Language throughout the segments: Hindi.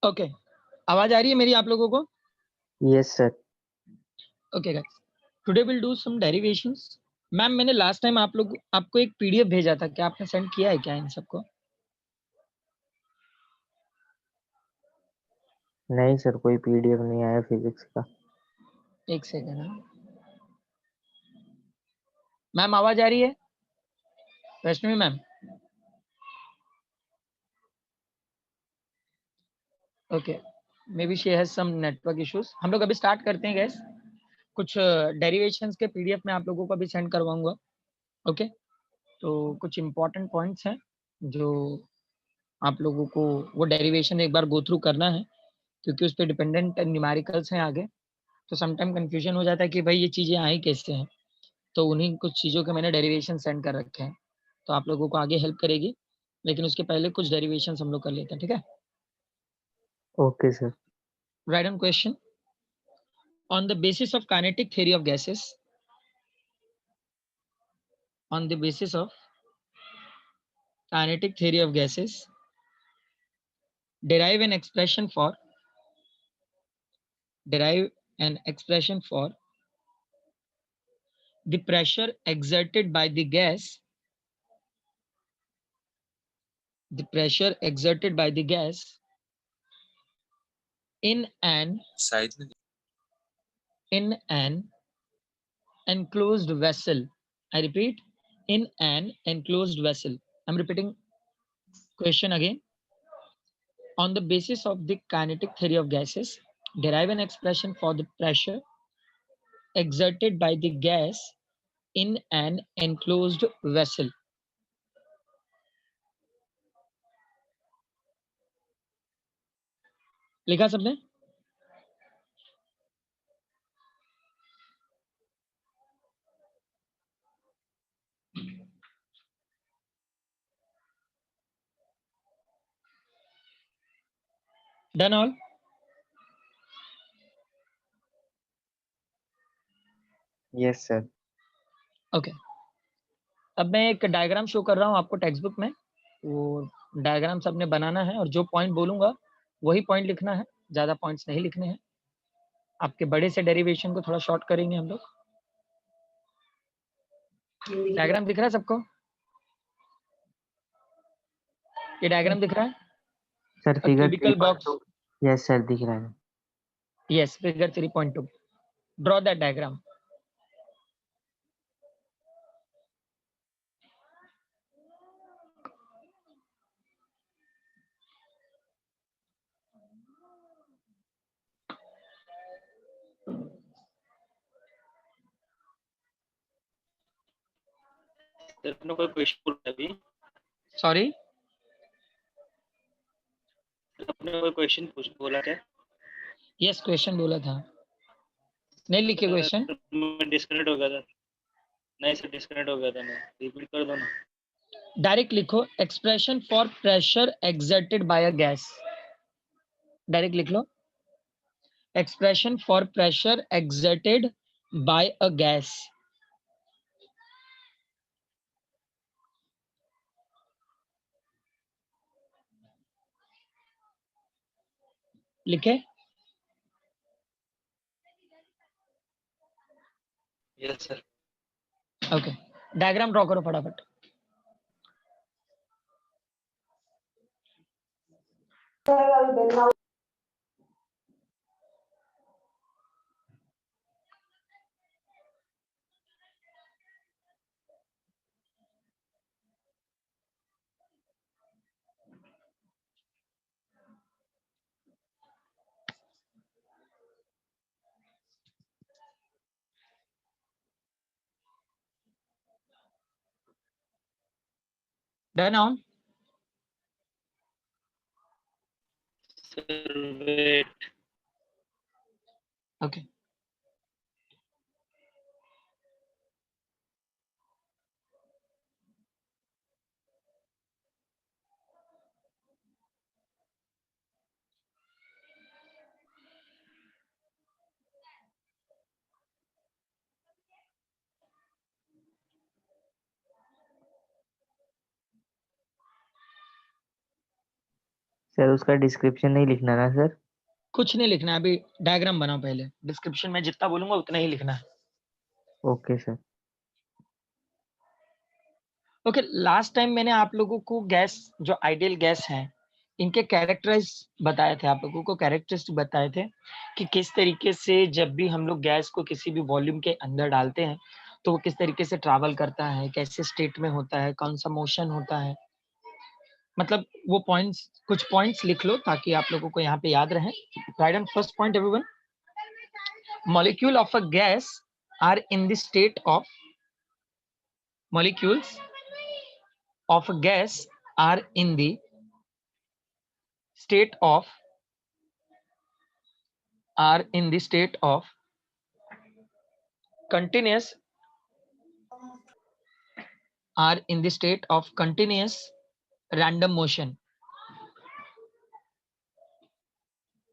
ओके, आवाज आ रही है मेरी आप लोगों को? Yes sir. Okay guys, today will do some derivations. Ma'am मैंने लास्ट टाइम आपको एक पीडीएफ भेजा था, क्या आपने सेंड किया है क्या इन सबको? नहीं सर, कोई पीडीएफ नहीं आया फिजिक्स का। एक सेकंड। मैम आवाज आ रही है? Vaishnavi ma'am? Okay, maybe she has some network issues. हम लोग अभी स्टार्ट करते हैं गैस। कुछ डेरिवेशंस के पीडीएफ में आप लोगों को अभी सेंड करवाऊंगा। ओके, तो कुछ इंपॉर्टेंट पॉइंट्स हैं जो आप लोगों को वो डेरिवेशन एक बार गो थ्रू करना है, क्योंकि उस पर डिपेंडेंट न्यूमेरिकल्स हैं आगे। तो समटाइम कंफ्यूजन हो जाता है कि भाई ये चीज़ें आई कैसे हैं। तो उन्हीं कुछ चीज़ों के मैंने डेरिवेशन सेंड कर रखे हैं, तो आप लोगों को आगे हेल्प करेगी। लेकिन उसके पहले कुछ डेरिवेशन हम लोग कर लेते हैं, ठीक है? Okay sir. Right on question. On the basis of kinetic theory of gases, on the basis of kinetic theory of gases, derive an expression for the pressure exerted by the gas, in an enclosed vessel. I repeat, in an enclosed vessel. I'm repeating question again. On the basis of the kinetic theory of gases, derive an expression for the pressure exerted by the gas in an enclosed vessel. लिखा सबने? Done all? Yes sir. Okay, अब मैं एक डायग्राम शो कर रहा हूँ आपको टेक्स्ट बुक में। वो डायग्राम सबने बनाना है और जो पॉइंट बोलूंगा वही पॉइंट लिखना है, ज्यादा पॉइंट्स नहीं लिखने हैं। आपके बड़े से डेरिवेशन को थोड़ा शॉर्ट करेंगे हम लोग। डायग्राम दिख रहा है सबको? ये डायग्राम दिख रहा है? Sir a figure cubical box. 3.2। Yes sir, दिख रहा है। Yes, figure 3.2। Draw that diagram. अपने कोई क्वेश्चन अभी? सॉरी, अपने कोई क्वेश्चन पूछ बोला क्या? यस क्वेश्चन बोला था, नहीं लिखे क्वेश्चन। मैं डिस्कनेक्ट हो गया था। नहीं सर, डिस्कनेक्ट हो गया था। मैं रिपीट कर दो ना। डायरेक्ट लिखो, expression for pressure exerted by a gas. Direct लिख लो, expression for pressure exerted by a gas. लिखे? Yes sir. Okay, diagram draw करो फटाफट। Done on? Sir wait. Okay, sir उसका डिस्क्रिप्शन नहीं लिखना ना सर? कुछ नहीं लिखना है, अभी डायग्राम बनाओ पहले, डिस्क्रिप्शन में जितना बोलूंगा उतना ही लिखना है। Okay sir. Okay, last time मैंने आप लोगों को गैस, जो आइडियल गैस है, इनके कैरेक्टराइज बताए थे, आप लोगों को कैरेक्टरिस्टिक बताए थे कि किस तरीके से जब भी हम लोग गैस को किसी भी वॉल्यूम के अंदर डालते हैं तो वो किस तरीके से ट्रैवल करता है, कैसे स्टेट में होता है, कौन सा मोशन होता है। मतलब वो पॉइंट्स, कुछ पॉइंट्स लिख लो ताकि आप लोगों को यहाँ पे याद रहे। Right on first point everyone, molecule of a gas are in the state of, molecules of a gas are in the state of, are in the state of continuous, are in the state of continuous random motion,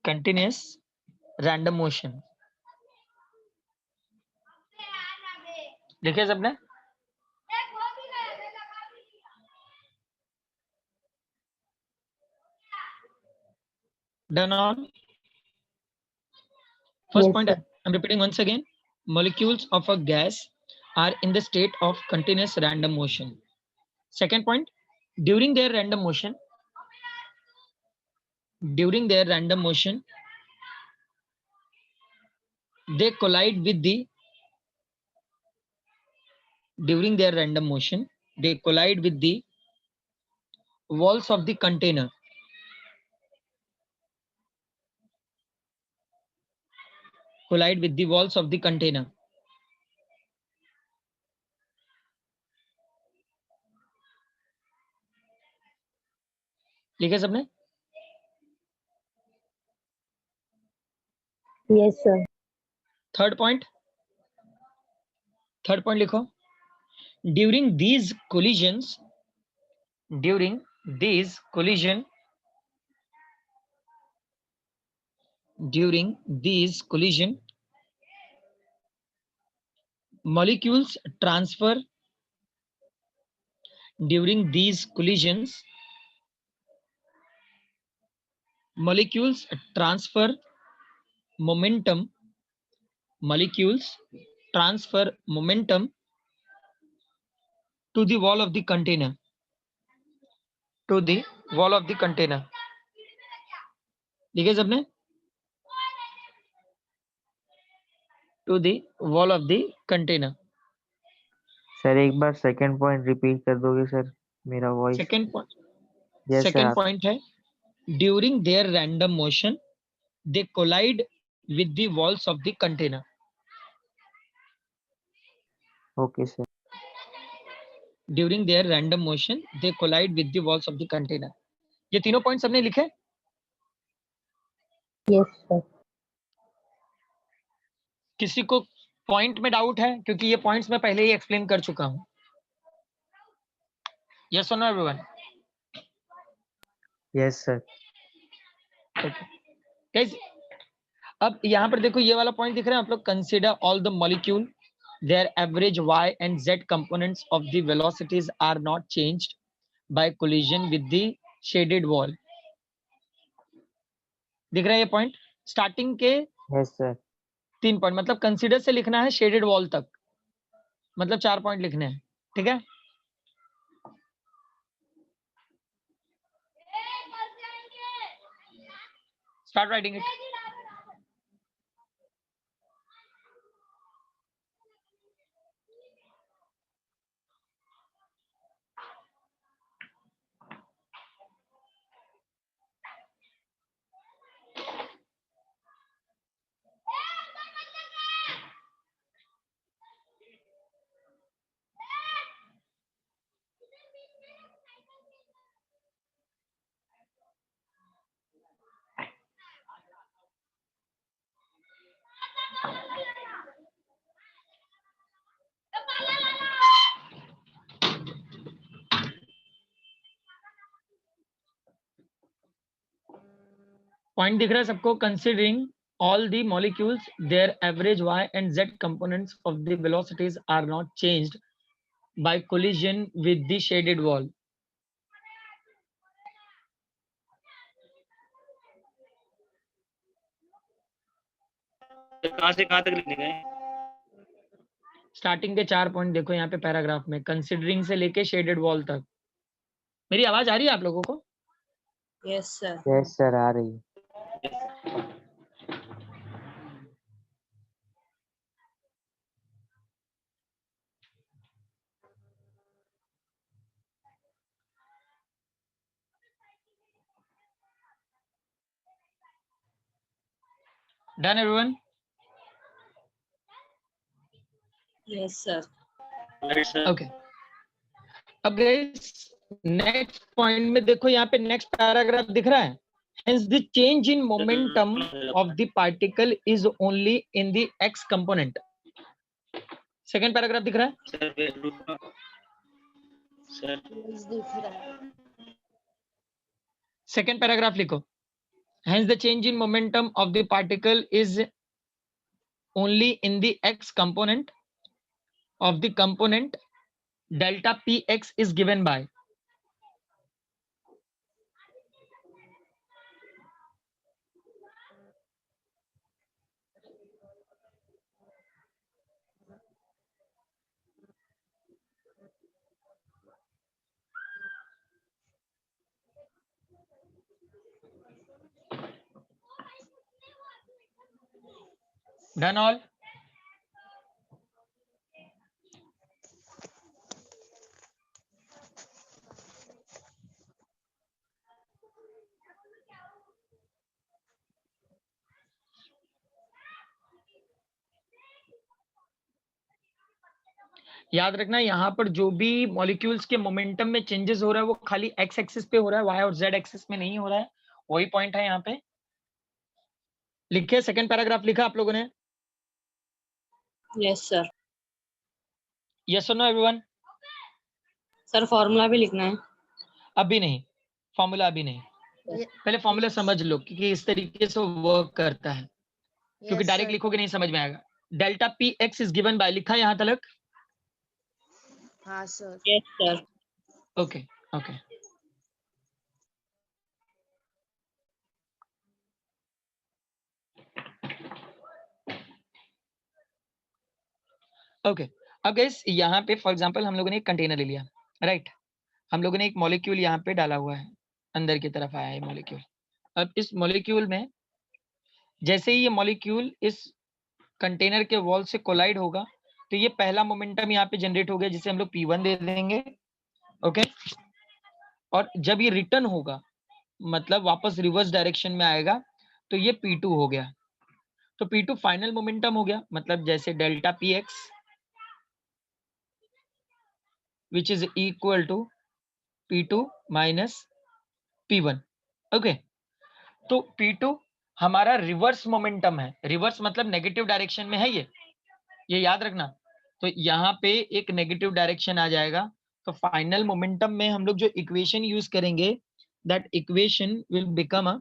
continuous random motion। देखिए सबने, done on first Yes, point, sir. I'm repeating once again, molecules of a gas are in the state of continuous random motion। Second point, during their random motion, during their random motion they collide with the, during their random motion they collide with the walls of the container, collide with the walls of the container। लिखे सबने? Yes, sir. Third point, third point लिखो, during these collisions, during these collision, during these collision molecules transfer, during these collisions molecules transfer momentum, molecules transfer momentum to the wall of the container, to the wall of the container। लिखे सबने? to the wall of the container। Sir एक बार सेकंड पॉइंट रिपीट कर दोगे सर? मेरा voice. Second point, yes sir. Second point है during their random motion they collide with the walls of the container. Okay sir. During their random motion they collide with the walls of the container. ये तीनों पॉइंट सबने लिखे? Yes, sir. किसी को पॉइंट में डाउट है? क्योंकि ये पॉइंट्स मैं पहले ही एक्सप्लेन कर चुका हूं। यस और no everyone? Yes sir. Guys अब यहाँ पर देखो, ये वाला पॉइंट दिख रहा है आप लोग, consider all the molecule their average y and z components of the velocities are not changed by collision with the shaded wall। दिख रहा है ये पॉइंट? स्टार्टिंग के यस सर। 3 पॉइंट, मतलब कंसीडर से लिखना है शेडेड वॉल तक, मतलब 4 पॉइंट लिखने हैं, ठीक है? Start writing it. पॉइंट दिख रहा है सबको? Considering all the molecules their average y and z components of the velocities are not changed by collision with the shaded wall। कहाँ से कहाँ तक लिखने गए? स्टार्टिंग के 4 पॉइंट देखो यहाँ पे पैराग्राफ में, कंसिडरिंग से लेके शेडेड वॉल तक। मेरी आवाज आ रही है आप लोगों को? Yes sir. यस सर, आ रही है। Done everyone? Yes sir. Right sir. Okay, अब गाइस नेक्स्ट पॉइंट में देखो यहाँ पे नेक्स्ट पैराग्राफ दिख रहा है। Hence the change in momentum of the particle is only in the x component. Second paragraph दिख रहा है? सर दिख रहा है। सेकेंड पैराग्राफ लिखो। Hence the change in momentum of the particle is only in the x component of the component delta px is given by. Done all? याद रखना यहाँ पर जो भी मॉलिक्यूल्स के मोमेंटम में चेंजेस हो रहा है वो खाली एक्स एक्सिस पे हो रहा है, वाई और जेड एक्सिस में नहीं हो रहा है। वही पॉइंट है यहाँ पे। लिखे सेकंड पैराग्राफ लिखा आप लोगों ने? Yes sir. यस और नो एवरीवन? सर फॉर्मूला भी लिखना है? अभी नहीं, फॉर्मूला अभी नहीं, पहले फॉर्मूला समझ लो कि इस तरीके से वर्क करता है, क्योंकि डायरेक्ट लिखोगे नहीं समझ में आएगा। Delta P x is given by, लिखा है यहाँ तक? हाँ sir. Yes sir. Okay okay, okay. अब गाइस यहाँ पे फॉर एग्जांपल हम लोगों ने एक कंटेनर ले लिया, राइट? हम लोगों ने एक मॉलिक्यूल यहाँ पे डाला हुआ है, अंदर की तरफ आया है मॉलिक्यूल। अब इस मॉलिक्यूल में जैसे ही ये मॉलिक्यूल इस कंटेनर के वॉल से कोलाइड होगा तो ये पहला मोमेंटम यहाँ पे जनरेट हो गया, जिसे हम लोग P1 दे देंगे, ओके? और जब ये रिटर्न होगा, मतलब वापस रिवर्स डायरेक्शन में आएगा, तो ये P2 हो गया। तो P2 फाइनल मोमेंटम हो गया, मतलब जैसे delta Px which is equal to P2 minus P1, okay? तो P2 हमारा रिवर्स मोमेंटम है, रिवर्स मतलब नेगेटिव डायरेक्शन में है ये याद रखना। तो यहाँ पे एक नेगेटिव डायरेक्शन आ जाएगा, तो फाइनल मोमेंटम में हम लोग जो इक्वेशन यूज करेंगे, that equation will become a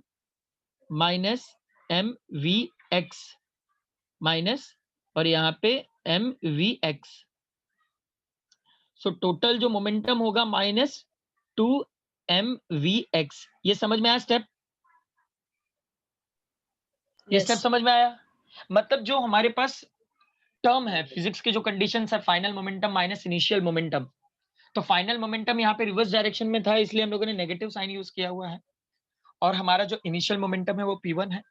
minus M V X minus, और यहाँ पे M V X. So total जो मोमेंटम होगा माइनस 2 एम वी एक्स। ये समझ में आया स्टेप? ये स्टेप समझ में आया? मतलब जो हमारे पास टर्म है फिजिक्स के, जो कंडीशंस है, final momentum minus initial momentum, तो फाइनल मोमेंटम यहाँ पे रिवर्स डायरेक्शन में था, इसलिए हम लोगों ने नेगेटिव साइन यूज किया हुआ है, और हमारा जो इनिशियल मोमेंटम है वो P1 है,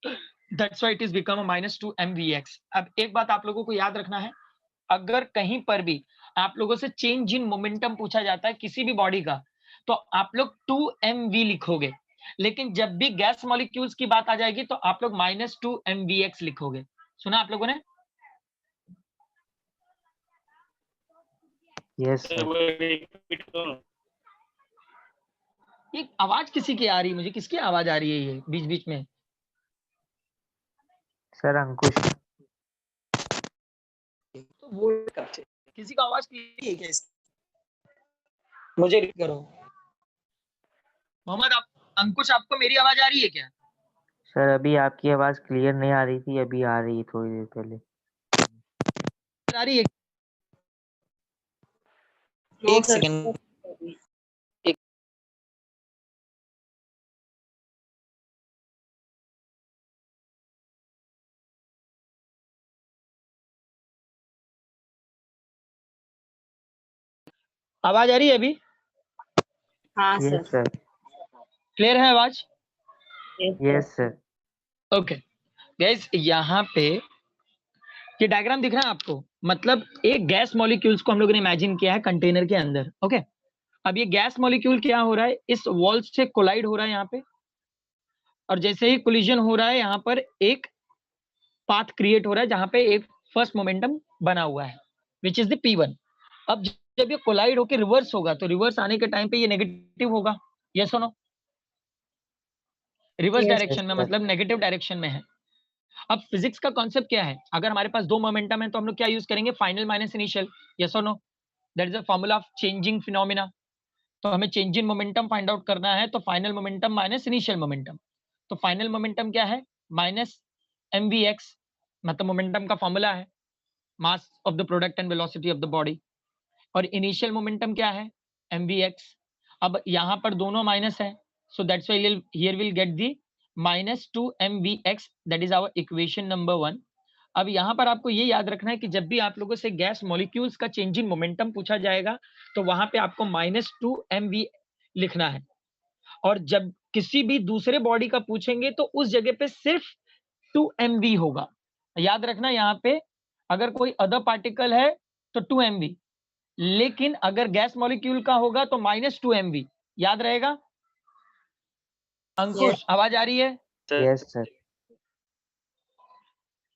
that's why it is become -2 mvx। अब एक बात आप लोगों को याद रखना है, अगर कहीं पर भी आप लोगों से चेंज इन मोमेंटम पूछा जाता है किसी भी बॉडी का, तो आप लोग 2 mv लिखोगे, लेकिन जब भी गैस मॉलिक्यूल्स की बात आ जाएगी तो आप लोग -2 mvx लिखोगे। सुना आप लोगों ने? Yes sir. ये आवाज किसी की आ रही है, मुझे किसकी आवाज आ रही है ये बीच बीच में? सर अंकुश। तो वो किसी का आवाज क्लियर है क्या मुझे रीड करो। मोहम्मद, आप अंकुश, आपको मेरी आवाज आ रही है क्या? सर अभी आपकी आवाज क्लियर नहीं आ रही थी, अभी आ रही है थोड़ी देर पहले। आ रही है? एक सेकंड। आवाज आ रही है अभी? हाँ यस सर। सर। क्लियर है आवाज? Yes sir. ओके गाइस, यहाँ पे ये डायग्राम दिख रहा है आपको? मतलब एक गैस मॉलिक्यूल्स को हम लोगों ने इमेजिन किया है कंटेनर के अंदर। ओके, अब ये गैस मॉलिक्यूल क्या हो रहा है, इस वॉल से कोलाइड हो रहा है यहाँ पे, और जैसे ही कोलिजन हो रहा है यहाँ पर एक पाथ क्रिएट हो रहा है जहां पे एक फर्स्ट मोमेंटम बना हुआ है विच इज द P1। अब जब ये कोलाइड होकर रिवर्स होगा तो रिवर्स आने के टाइम पे ये नेगेटिव होगा, यस और नो? रिवर्स Yes, डायरेक्शन में sir. मतलब नेगेटिव डायरेक्शन में है। अब फिजिक्स का कॉन्सेप्ट क्या है, अगर हमारे पास दो मोमेंटम है तो हम लोग क्या यूज करेंगे, फाइनल माइनस इनिशियल, यस और no? That is a formula of changing phenomena. तो हमें change in momentum find out करना है, तो final momentum minus initial momentum. तो फाइनल मोमेंटम क्या है, माइनस mvx, मतलब मोमेंटम का फॉर्मूला है mass of the product and velocity of the body. और इनिशियल मोमेंटम क्या है, mvx। अब यहाँ पर दोनों माइनस है, so that's why here will get the minus 2 mvx, that is our equation number 1। अब यहाँ पर आपको ये याद रखना है कि जब भी आप लोगों से गैस मॉलिक्यूल्स का चेंज इन मोमेंटम पूछा जाएगा तो वहां पे आपको -2 mv लिखना है, और जब किसी भी दूसरे बॉडी का पूछेंगे तो उस जगह पे सिर्फ 2 mv होगा। याद रखना यहाँ पे अगर कोई अदर पार्टिकल है तो 2 mv, लेकिन अगर गैस मॉलिक्यूल का होगा तो -2 mv। याद रहेगा? अंकुश आवाज आ रही है? Yes sir.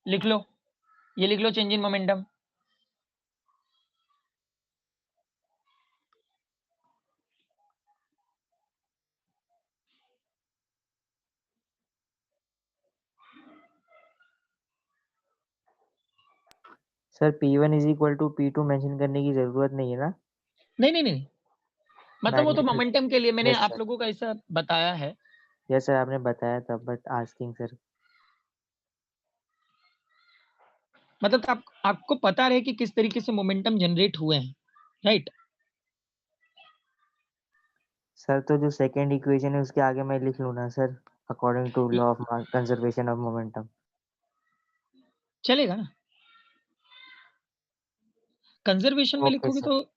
लिख लो, ये लिख लो change in momentum. Sir P1 is equal to P2 mention करने की जरूरत नहीं है ना? नहीं, मतलब वो तो Magnitude- मोमेंटम के लिए मैंने Yes, आप sir. लोगों को ऐसा बताया है। यस सर, आपने बताया था, बट आस्किंग सर। मतलब आपको पता रहे कि किस तरीके से मोमेंटम जनरेट हुए हैं, राइट? सर तो जो सेकंड इक्वेशन है उसके आगे मैं लिख लूँ ना sir, according to law of conservation of momentum? चलेगा ना? कंजर्वेशन में ओके लिखोगे सर। तो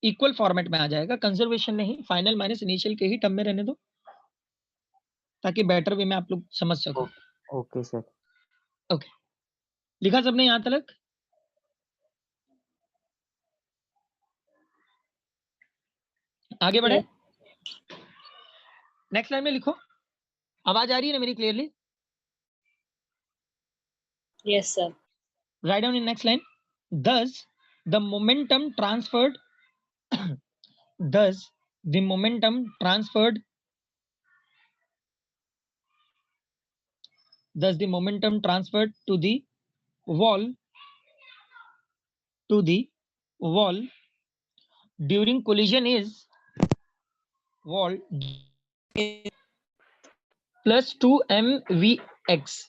इक्वल फॉर्मेट में आ जाएगा, कंजर्वेशन नहीं, फाइनल माइनस इनिशियल के ही टर्म में रहने दो ताकि बेटर वे में आप लोग समझ सको। Okay sir. ओके, लिखा सबने यहां तक? आगे बढ़े, नेक्स्ट लाइन में लिखो। आवाज आ रही है ना मेरी clearly? Yes, sir. Write down in next line. Thus, the momentum transferred. Thus, the momentum transferred. Thus, the momentum transferred to the wall. To the wall during collision is wall plus 2 mvx।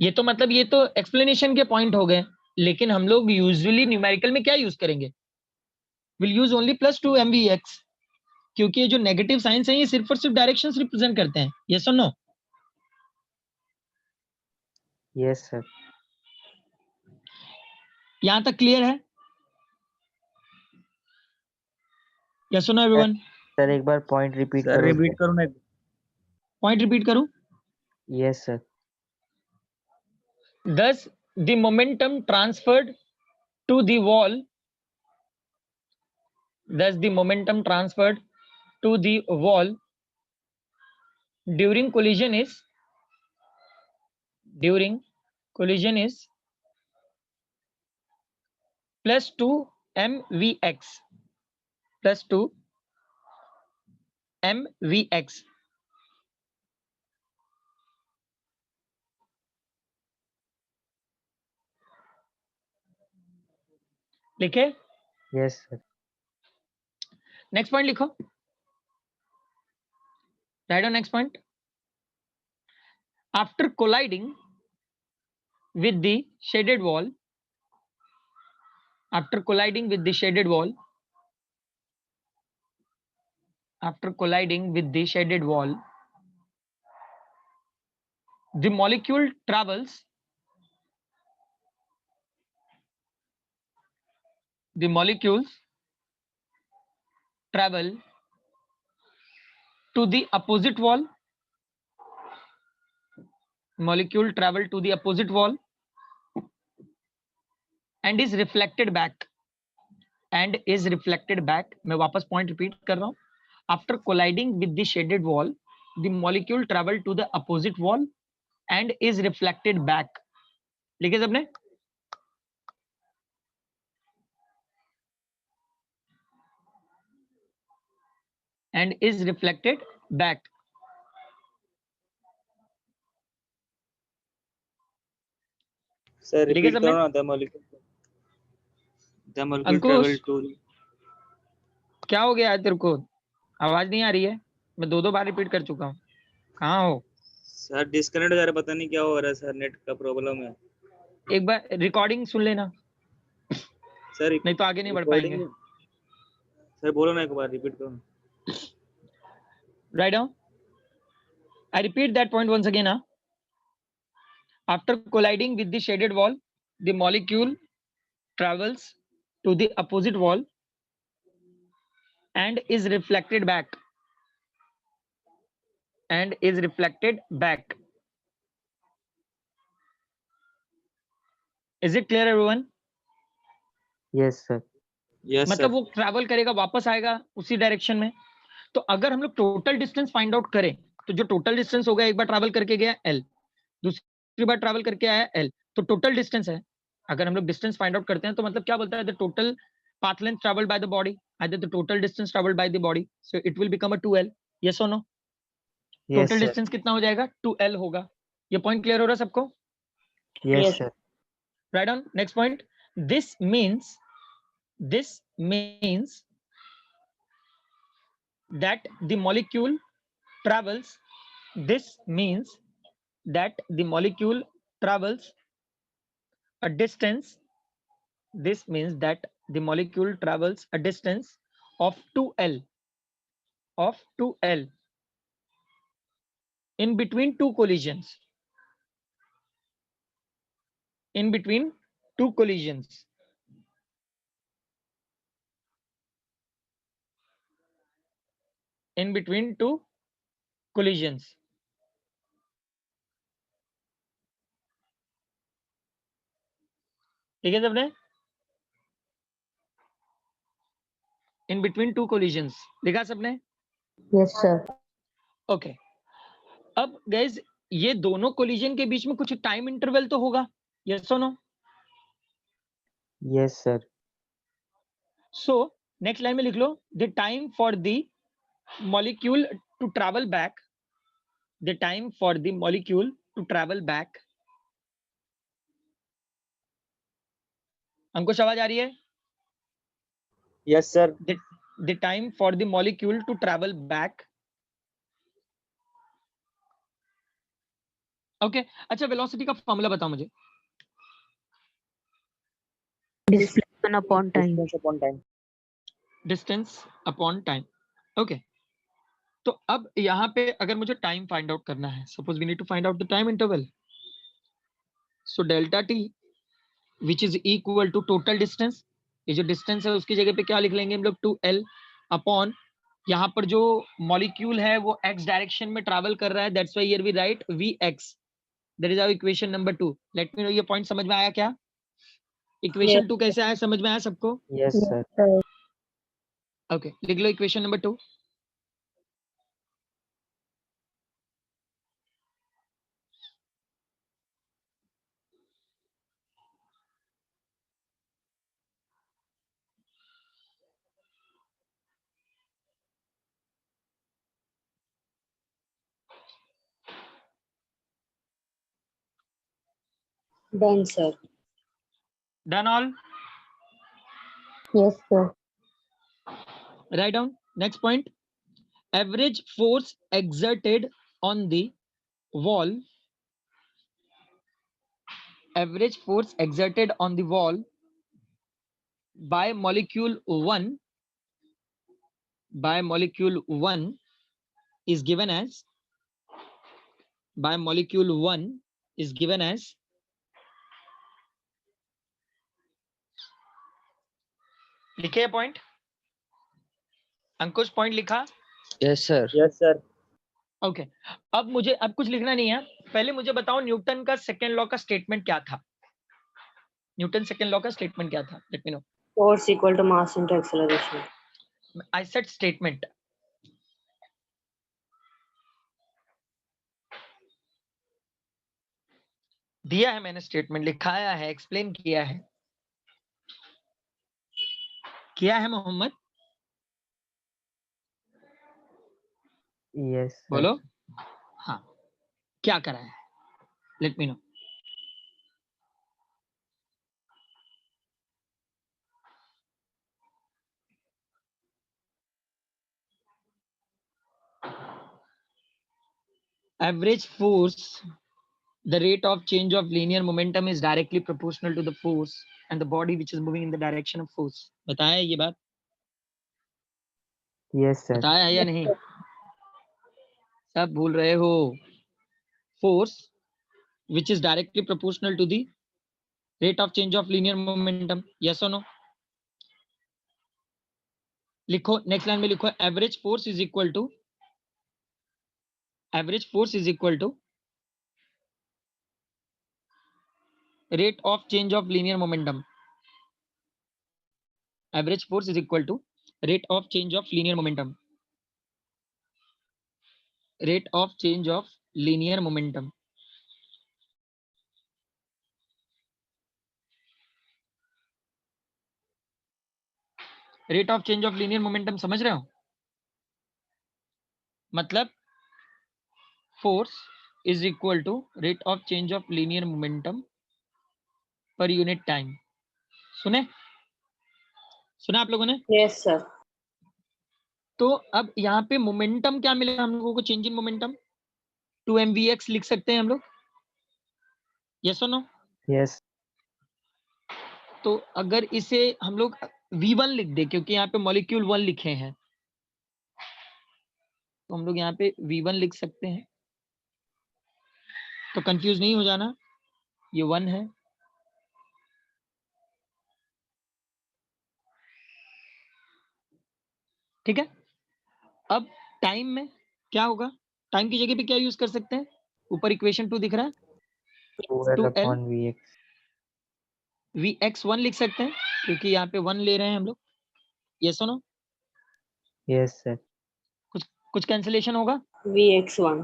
ये तो मतलब ये तो एक्सप्लेनेशन के पॉइंट हो गए, लेकिन हम लोग यूजुअली न्यूमेरिकल में क्या यूज करेंगे, विल यूज ओनली +2 mvx, क्योंकि ये जो नेगेटिव साइंस है ये सिर्फ और सिर्फ डायरेक्शंस रिप्रेजेंट करते हैं। यस और नो? Yes sir. यहां तक क्लियर है? यस और नो एवरीवन? सर एक बार पॉइंट रिपीट सर करो। रिपीट करो ना। पॉइंट रिपीट करूं? Yes sir. Thus, the momentum transferred to the wall. Thus, the momentum transferred to the wall during collision is +2 mvx, +2 mvx। लिखे? Yes sir. नेक्स्ट पॉइंट लिखो, right on next point. After colliding with the shaded wall, after colliding with the shaded wall, after colliding with the shaded wall, the molecule travels, the molecules travel to the opposite wall. Molecule travel to the opposite wall and is reflected back. And is reflected back. मैं वापस point repeat कर रहा हूँ. After colliding with the shaded wall, the molecule travel to the opposite wall and is reflected back. लिखे सबने? And is reflected back. Sir लिखे रिपीट सबने? करो ना, the molecule travel Ankush to. क्या हो गया है तेरे को? आवाज नहीं आ रही है? मैं दो बार रिपीट कर चुका हूँ. कहाँ हो? सर डिस्कनेक्ट हो जा रहा है, पता नहीं क्या हो रहा है सर, नेट का प्रॉब्लम है एक बार रिकॉर्डिंग सुन लेना, सर। नहीं तो आगे नहीं बढ़ रिकॉर्डिंग पाएंगे. सर बोलो ना, एक बार रिपीट करो ना। Write down. I repeat that point once again. After colliding with the shaded wall, the molecule travels to the opposite wall and is reflected back. And is reflected back. Is it clear, everyone? Yes, sir. Yes मतलब सर। वो ट्रैवल करेगा, वापस आएगा उसी डायरेक्शन में. तो अगर हम लोग टोटल डिस्टेंस फाइंड आउट करें, तो जो टोटल डिस्टेंस होगा, एक बार ट्रैवल करके गया L, दूसरी बार ट्रैवल करके आया L, तो टोटल डिस्टेंस है. अगर हम लोग डिस्टेंस फाइंड आउट करते हैं तो मतलब क्या बोलता है? The total path length traveled by the body, either the total distance traveled by the body, so it will become a 2L. Yes or no? Yes, total sir. Distance कितना हो जाएगा? 2L होगा. ये पॉइंट क्लियर हो रहा है सबको? Yes, Yes. sir. Write down next point. This means that the molecule travels. This means that the molecule travels a distance. This means that the molecule travels a distance of 2L. Of 2L in between two collisions. In between two collisions. In between two collisions. ठीक है सबने? In between two collisions. लिखा सबने? Yes, sir. Okay. अब गाइज ये दोनों कोलिजन के बीच में कुछ टाइम इंटरवल तो होगा. यस और no? Yes, sir. So next line में लिख लो, the time for the molecule to travel back. The time for the molecule to travel back. Ankush आवाज आ रही है? Yes sir. The time for the molecule to travel back. Okay. अच्छा, वेलोसिटी का फॉर्मूला बताओ मुझे. Displacement upon time. Distance upon time. Okay. तो अब यहाँ पे अगर मुझे टाइम फाइंड आउट करना है, suppose we need to find out the time interval. So delta T which is equal to total distance. ये जो डिस्टेंस है उसकी जगह पे क्या लिख लेंगे हम लोग? 2L अपॉन यहाँ पर जो मॉलिक्यूल है वो x डायरेक्शन में ट्रैवल कर रहा है, that's why here we write Vx. That is our equation number 2. Let me know ये पॉइंट समझ में आया क्या? इक्वेशन 2 कैसे आया, समझ में आया सबको? Yes, sir. ओके, लिख लो equation number 2. Done, sir. Done all? Yes, sir. Write down next point. Average force exerted on the wall. Average force exerted on the wall by molecule 1 is given as लिखे पॉइंट. अंकुश पॉइंट लिखा? Yes sir. Yes sir. Okay अब मुझे अब कुछ लिखना नहीं है, पहले मुझे बताओ न्यूटन का सेकेंड लॉ का स्टेटमेंट क्या था? न्यूटन सेकेंड लॉ का स्टेटमेंट क्या था? Late me no. Force equal to mass into acceleration. I said statement. दिया है मैंने, स्टेटमेंट लिखाया है, एक्सप्लेन किया है मोहम्मद? Yes sir. बोलो। हाँ, क्या कराया है? Late me no. Average force, the rate of change of linear momentum is directly proportional to the force and the body which is moving in the direction of force. बताया ये बात? Yes sir. बताया है या नहीं? सब भूल रहे हो। Force which is directly proportional to the rate of change of linear momentum. Yes or no? लिखो, नेक्स्ट लाइन में लिखो, average force is equal to rate of change of linear momentum. Average force is equal to rate of change of linear momentum. Rate of change of linear momentum. Rate of change of linear momentum समझ रहे हो? मतलब force is equal to rate of change of linear momentum per unit time. सुने आप लोगों ने? Yes, sir. तो अब यहाँ पे मोमेंटम क्या मिलेगा हम लोगों को? चेंज इन मोमेंटम 2mvx लिख सकते हैं हम लोग। यस और नो? यस। तो अगर इसे हम लोग v1 लिख दे, क्योंकि यहाँ पे मॉलिक्यूल 1 लिखे हैं, तो हम लोग यहाँ पे v1 लिख सकते हैं। तो कंफ्यूज नहीं हो जाना, ये 1 है, ठीक है। अब टाइम में क्या होगा? टाइम की जगह पे क्या यूज कर सकते हैं? ऊपर इक्वेशन 2 दिख रहा है, 2L 2L upon Vx। Vx1 लिख सकते हैं, क्योंकि यहाँ पे 1 ले रहे हैं हम लोग। यस और नो? Yes sir. कुछ कैंसिलेशन होगा? Vx1.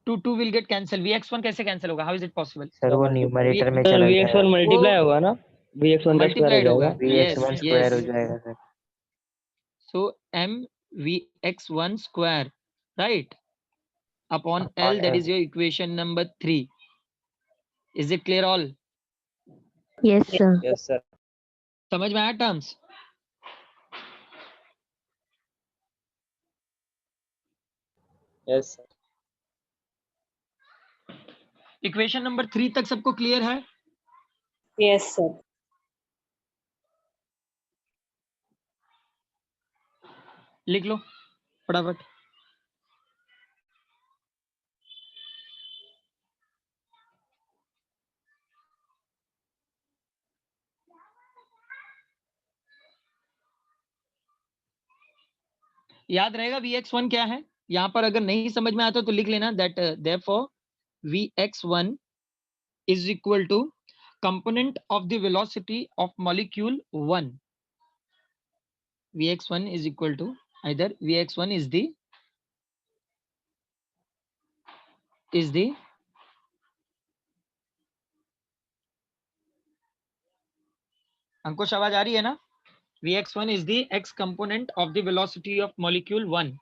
2 will get cancel. Vx1 कैसे कैंसिल होगा? How is it possible? Sir वो न्यूमरेटर में सर चला Vx1 जाएगा। मल्टीप्लाई होगा ना, Vx1 का स्क्वायर हो मल्टीप्लाइड होगा। जाएगा। यस Vx1 स्क्वायर हो यस। जाएगा sir. So m Vx1 square, right, upon L, Upon that L। is your equation number 3. Is it clear all? Yes, sir. Yes sir. समझ में आया terms? Yes sir. Equation number 3 तक सबको क्लियर है? Yes, sir. लिख लो फटाफट। याद रहेगा Vx1 क्या है? यहाँ पर अगर नहीं समझ में आता तो लिख लेना, that therefore Vx1 is equal to component of the velocity of molecule 1. Vx1 is equal to either Vx1 is the अंकुश आवाज आ रही है ना? Vx1 is the x component of the velocity of molecule 1.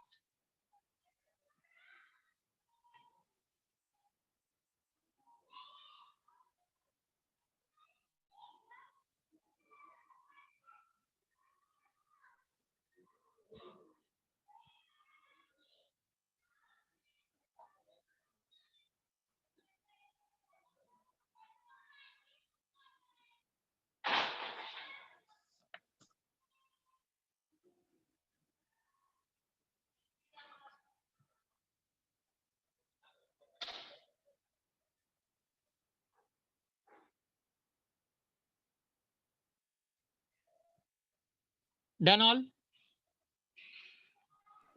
Done all?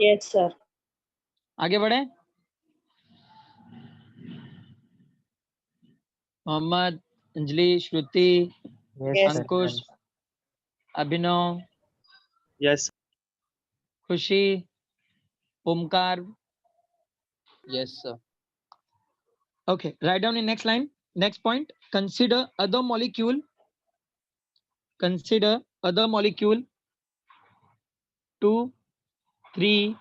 Yes, sir. आगे बढ़े। मोहम्मद, अंजलि, श्रुति, Yes, Yes. sir. अंकुश, अभिनव, Yes. खुशी, Omkar. Yes, sir. Okay, write down in next line. Next point, consider other molecule. Consider other molecule 2, 3,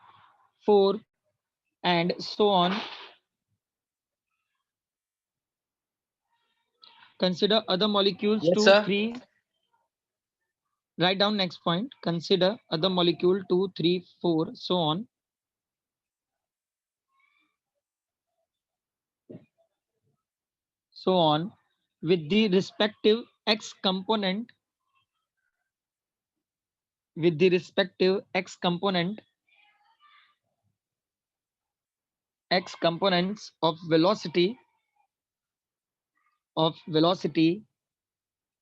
4 and so on. Consider other molecules Yes, 2, sir. 3. Write down next point. Consider other molecule 2, 3, 4, so on. So on with the respective X component. With the respective X component. X components of velocity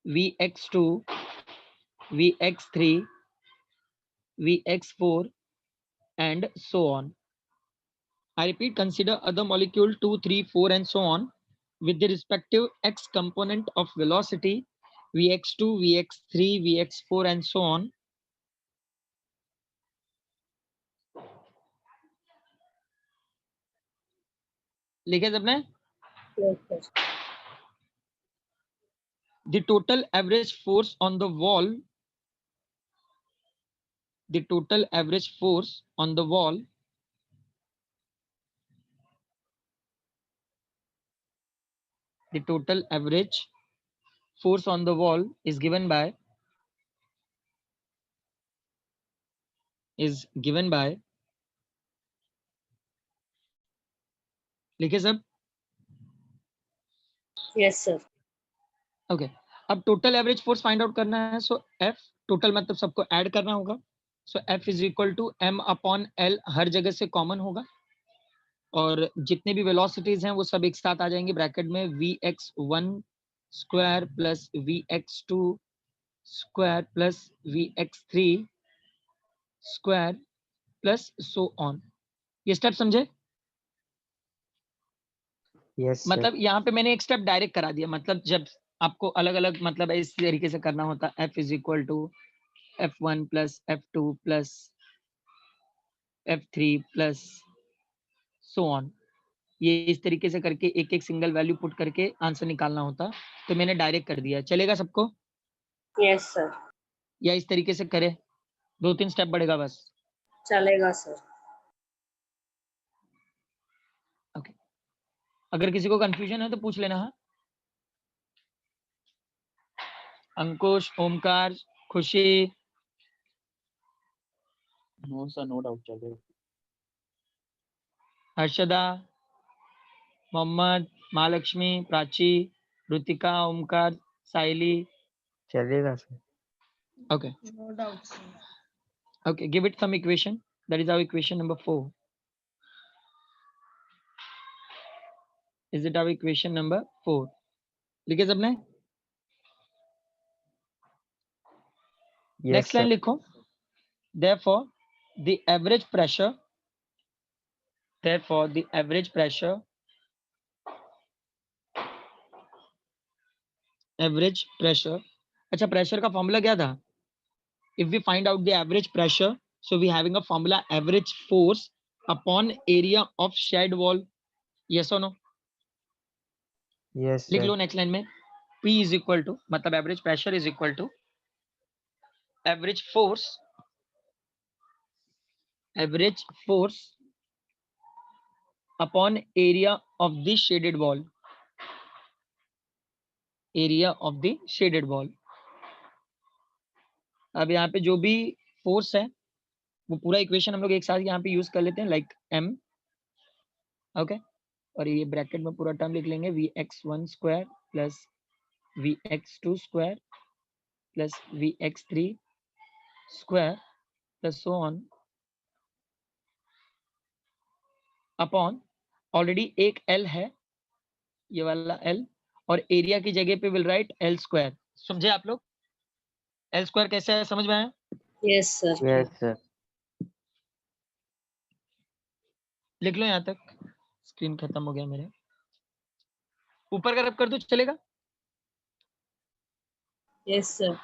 Vx2, Vx3, Vx4 and so on. I repeat, consider other molecule 2, 3, 4 and so on with the respective X component of velocity Vx2, Vx3, Vx4 and so on. लिखे सबने? Yes, sir. The total average force on the wall. The total average force on the wall the total average force on the wall is given by लिखे सब? Yes, sir. ओके अब total average force find out करना है. सो एफ टोटल मतलब सबको ऐड करना होगा. So F is equal to M upon L, हर जगह से कॉमन होगा और जितने भी वेलोसिटीज हैं वो सब एक साथ आ जाएंगे ब्रैकेट में. Vx1 square plus Vx2 square plus Vx3 square plus so on. ये स्टेप समझे? Yes, sir. मतलब यहाँ पे मैंने एक स्टेप डायरेक्ट करा दिया. मतलब जब आपको अलग अलग मतलब इस तरीके से करना होता, F is equal to F1 plus F2 plus F3 plus so on, ये इस तरीके से करके एक एक सिंगल वैल्यू पुट करके आंसर निकालना होता. तो मैंने डायरेक्ट कर दिया. चलेगा सबको? Yes, sir. या इस तरीके से करे? 2-3 स्टेप बढ़ेगा बस. चलेगा सर. ओके, अगर किसी को कंफ्यूजन है तो पूछ लेना. हाँ, अंकुश, ओमकार, खुशी. No, sir. No doubt. चलेगा. हर्षदा, मोहम्मद, महालक्ष्मी, प्राची, रुतिका, ओमकार, साइली. चलेगा sir. Okay. No doubt. Okay, give it some equation. That is our equation number 4. Is it our equation number 4? लिखे सबने? Yes, Next line sir. लिखो. Therefore, the average pressure. अच्छा, प्रेशर का फॉर्मूला क्या था? If we find out the average pressure, so we having a formula average force upon area of shed wall. Yes or no? Yes, लिख sir. लो नेक्स्ट लाइन में. P is equal to, मतलब average pressure is equal to average force upon area of the shaded wall. अब यहाँ पे जो भी फोर्स है वो पूरा इक्वेशन हम लोग एक साथ यहाँ पे यूज कर लेते हैं, लाइक m. ओके, और ये ब्रैकेट में पूरा टर्म लिख लेंगे. Vx1 square plus Vx2 square plus Vx3 square plus so on upon already एक L है, ये वाला L, और एरिया की जगह पे विल राइट L स्क्वायर. समझे आप लोग? L स्क्वायर कैसे है, समझ में आया? Yes, sir. Yes, sir. लिख लो यहाँ तक। स्क्रीन खत्म हो गया मेरे। ऊपर का रब कर दो, चलेगा? Yes, sir.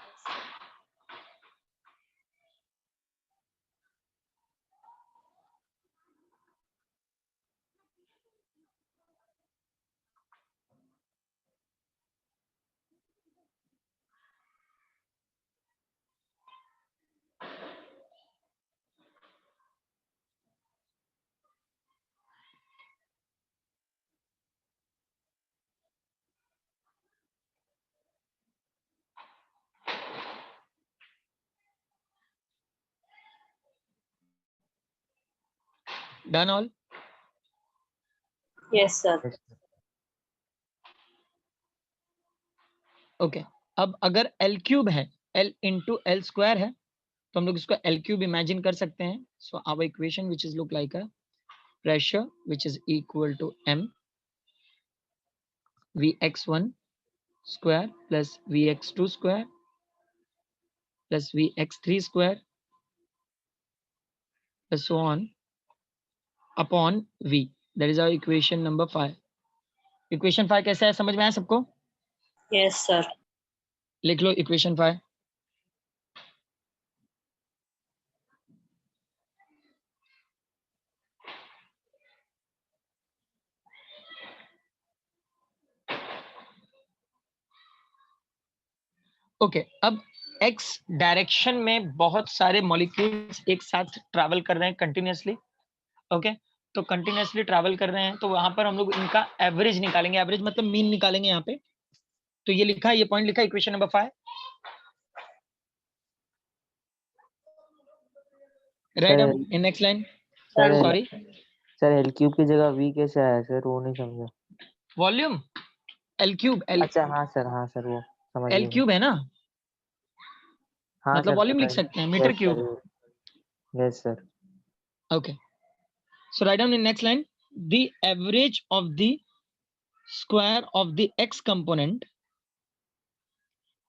Done all? Yes, sir. Yes, sir. Okay. अब अगर एल क्यूब है, एल इंटू एल स्क्वायर है, तो हम लोग इसको एल क्यूब इमेजिन कर सकते हैं। So our equation which is look like a pressure which is equal to m vx1 square plus vx2 square plus vx3 square plus so on upon v. That is our equation number 5. Equation 5 कैसा है, समझ में आया सबको? Yes, sir. लिख लो equation 5. ओके अब x डायरेक्शन में बहुत सारे मॉलिक्यूल्स एक साथ ट्रैवल कर रहे हैं कंटिन्यूसली। ओके तो कंटिन्यूसली ट्रैवल कर रहे हैं, तो वहां पर हम लोग इनका एवरेज निकालेंगे। एवरेज मतलब मीन निकालेंगे यहाँ पे। तो ये लिखा है, ये पॉइंट लिखा है equation number 5। Right Sir, down in next line. Sir sorry, sir L cube की जगह वी कैसे आया सर, वो नहीं समझा। वॉल्यूम एल क्यूब, एल अच्छा हाँ सर वो समझ एल गया। क्यूब है ना, हाँ मतलब सर वॉल्यूम पता लिख है। सकते हैं, meter yes cube. Sir, yes sir. Okay, so write down in next line the average of the square of the x component,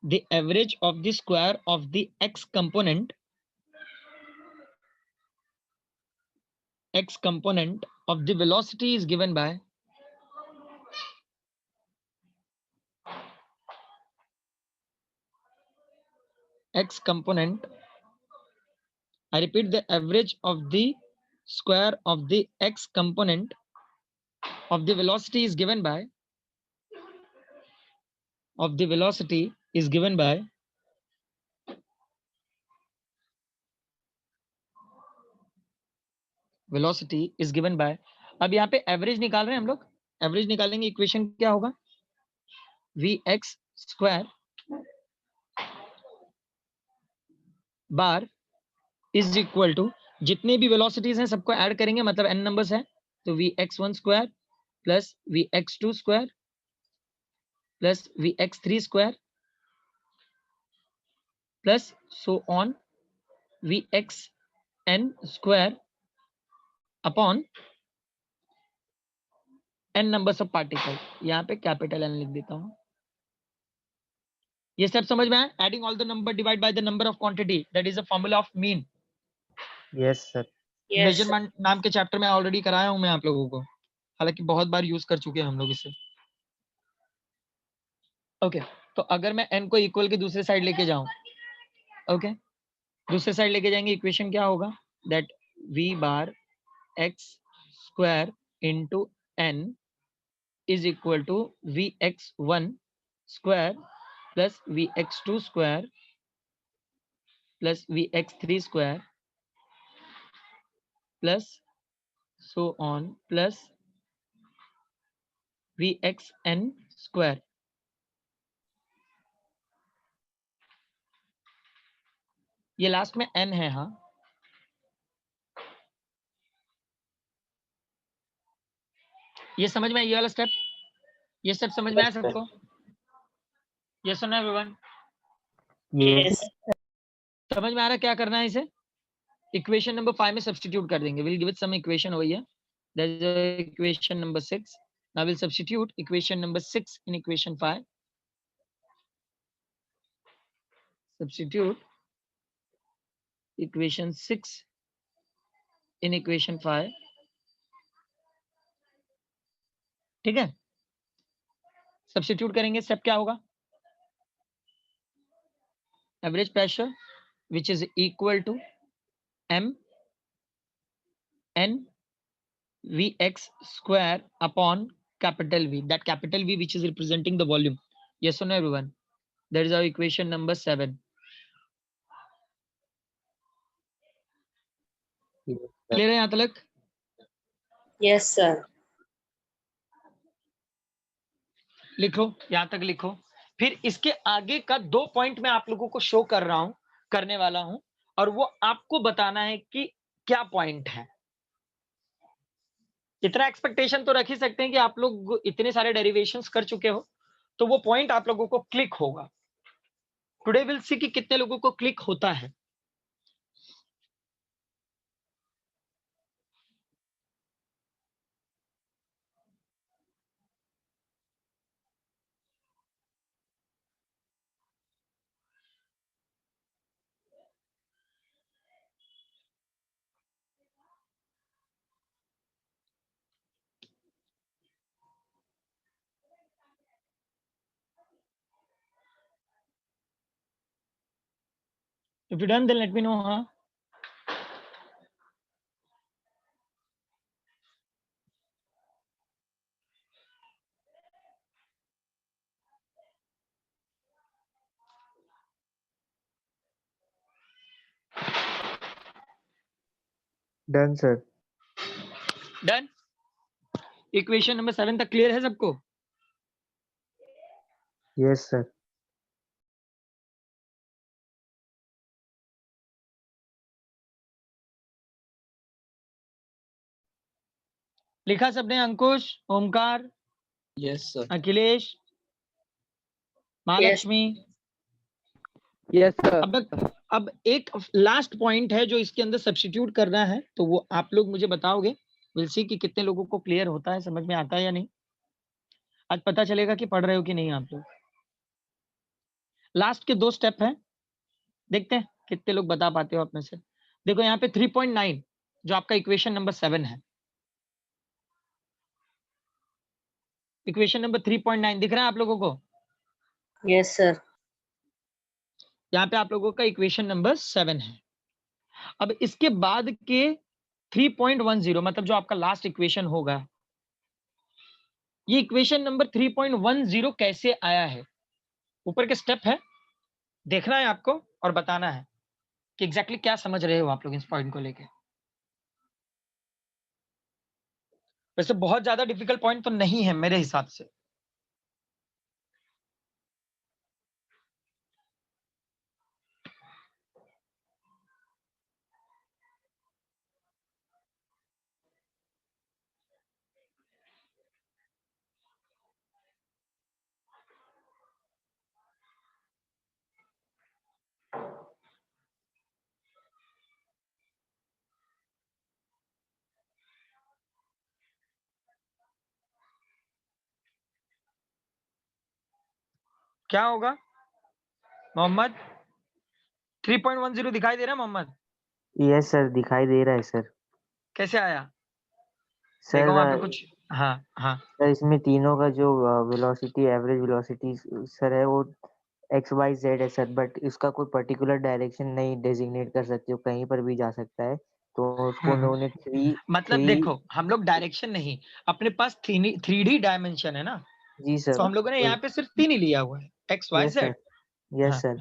the average of the square of the x component of the velocity is given by x component. I repeat, the average of the square of the x component of the velocity is given by velocity is given by। अब यहाँ पे एवरेज निकाल रहे हैं हम लोग। एवरेज निकालेंगे, इक्वेशन क्या होगा, vx square bar is equal to, जितने भी वेलोसिटीज हैं सबको ऐड करेंगे, मतलब n नंबर्स है, तो vx1 square plus vx2 square plus vx3 square plus so on vxn square upon n numbers of particle. यहाँ पे कैपिटल n लिख देता हूँ। ये सब समझ में आया? Adding all the number divide by the number of quantity, that is the formula of mean. Yes sir. Yes, sir. Measurement नाम के चैप्टर में ऑलरेडी कराया हूं मैं आप लोगों को, हालांकि बहुत बार यूज कर चुके हैं हम लोग इसे। ओके तो अगर मैं n को इक्वल के दूसरे साइड लेके जाऊं, ओके दूसरे साइड लेके जाएंगे, इक्वेशन क्या होगा, that v bar x square into n is equal to vx1 square plus vx2 square plus vx3 square plus so on plus vxn square. ये लास्ट में n है। हाँ ये समझ में, ये वाला स्टेप, ये स्टेप समझ में आया सबको? ये सुना एवरीवन? Yes Yes. समझ में आ रहा क्या करना है इसे? इक्वेशन नंबर 5 में सब्स्टिट्यूट कर देंगे। Will give it some equation over here, that is equation number 6. Now we'll substitute equation number 6 in equation 5. Substitute equation 6 in equation 5 ठीक है, सब्स्टिट्यूट करेंगे, स्टेप क्या होगा, average pressure which is equal to m n Vx square upon capital V, that capital V which is representing the volume. Yes or no everyone? That is our equation number 7. Clear है यहाँ तक? Yes, sir. लिखो, यहाँ तक लिखो। फिर इसके आगे का 2 पॉइंट मैं आप लोगों को शो कर रहा हूं, करने वाला हूं, और वो आपको बताना है कि क्या पॉइंट है। इतना एक्सपेक्टेशन तो रख ही सकते हैं कि आप लोग इतने सारे डेरिवेशंस कर चुके हो, तो वो पॉइंट आप लोगों को क्लिक होगा। टुडे विल सी कि कितने लोगों को क्लिक होता है। If you done, then let me know, huh? Done sir. Done. Equation number 7 तक क्लियर है सबको? Yes sir. लिखा सबने? अंकुश, Omkar, Yes, sir. Akhilesh, Mahalakshmi? Yes, sir. अब एक लास्ट पॉइंट है जो इसके अंदर सब्स्टिट्यूट करना है, तो वो आप लोग मुझे बताओगे। विल सी कि कितने लोगों को क्लियर होता है, समझ में आता है या नहीं। आज पता चलेगा कि पढ़ रहे हो कि नहीं आप लोग। लास्ट के 2 स्टेप हैं, देखते हैं कितने लोग बता पाते हो अपने से। देखो यहाँ पे 3.9 जो आपका इक्वेशन नंबर 7 है, इक्वेशन नंबर 3.9 दिख रहा है आप लोगों को? Yes, sir. यहाँ पे आप लोगों का इक्वेशन नंबर 7 है। अब इसके बाद के 3.10 मतलब जो आपका लास्ट इक्वेशन होगा, ये इक्वेशन नंबर 3.10 कैसे आया है, ऊपर के स्टेप है, देखना है आपको और बताना है कि एग्जैक्टली क्या समझ रहे हो आप लोग इस पॉइंट को लेके। वैसे बहुत ज्यादा डिफिकल्ट पॉइंट तो नहीं है मेरे हिसाब से। क्या होगा मोहम्मद? 3.10 दिखाई दे रहा है मोहम्मद? यस सर, दिखाई दे रहा है सर। कैसे आया? सर देखो वहां पे कुछ, हाँ हाँ सर इसमें तीनों का जो वेलोसिटी, एवरेज वेलोसिटी सर है, वो एक्स वाई जेड है सर, बट इसका कोई पर्टिकुलर डायरेक्शन नहीं डेजिग्नेट कर सकते हो, कहीं पर भी जा सकता है। तो उसको उन्होंने मतलब देखो हम लोग डायरेक्शन नहीं, अपने पास 3D डायमेंशन है ना, जी सर। तो हम लोगों ने यहाँ पे सिर्फ 3 ही लिया हुआ है, X Y yes sir, Z. Yes हाँ। सर।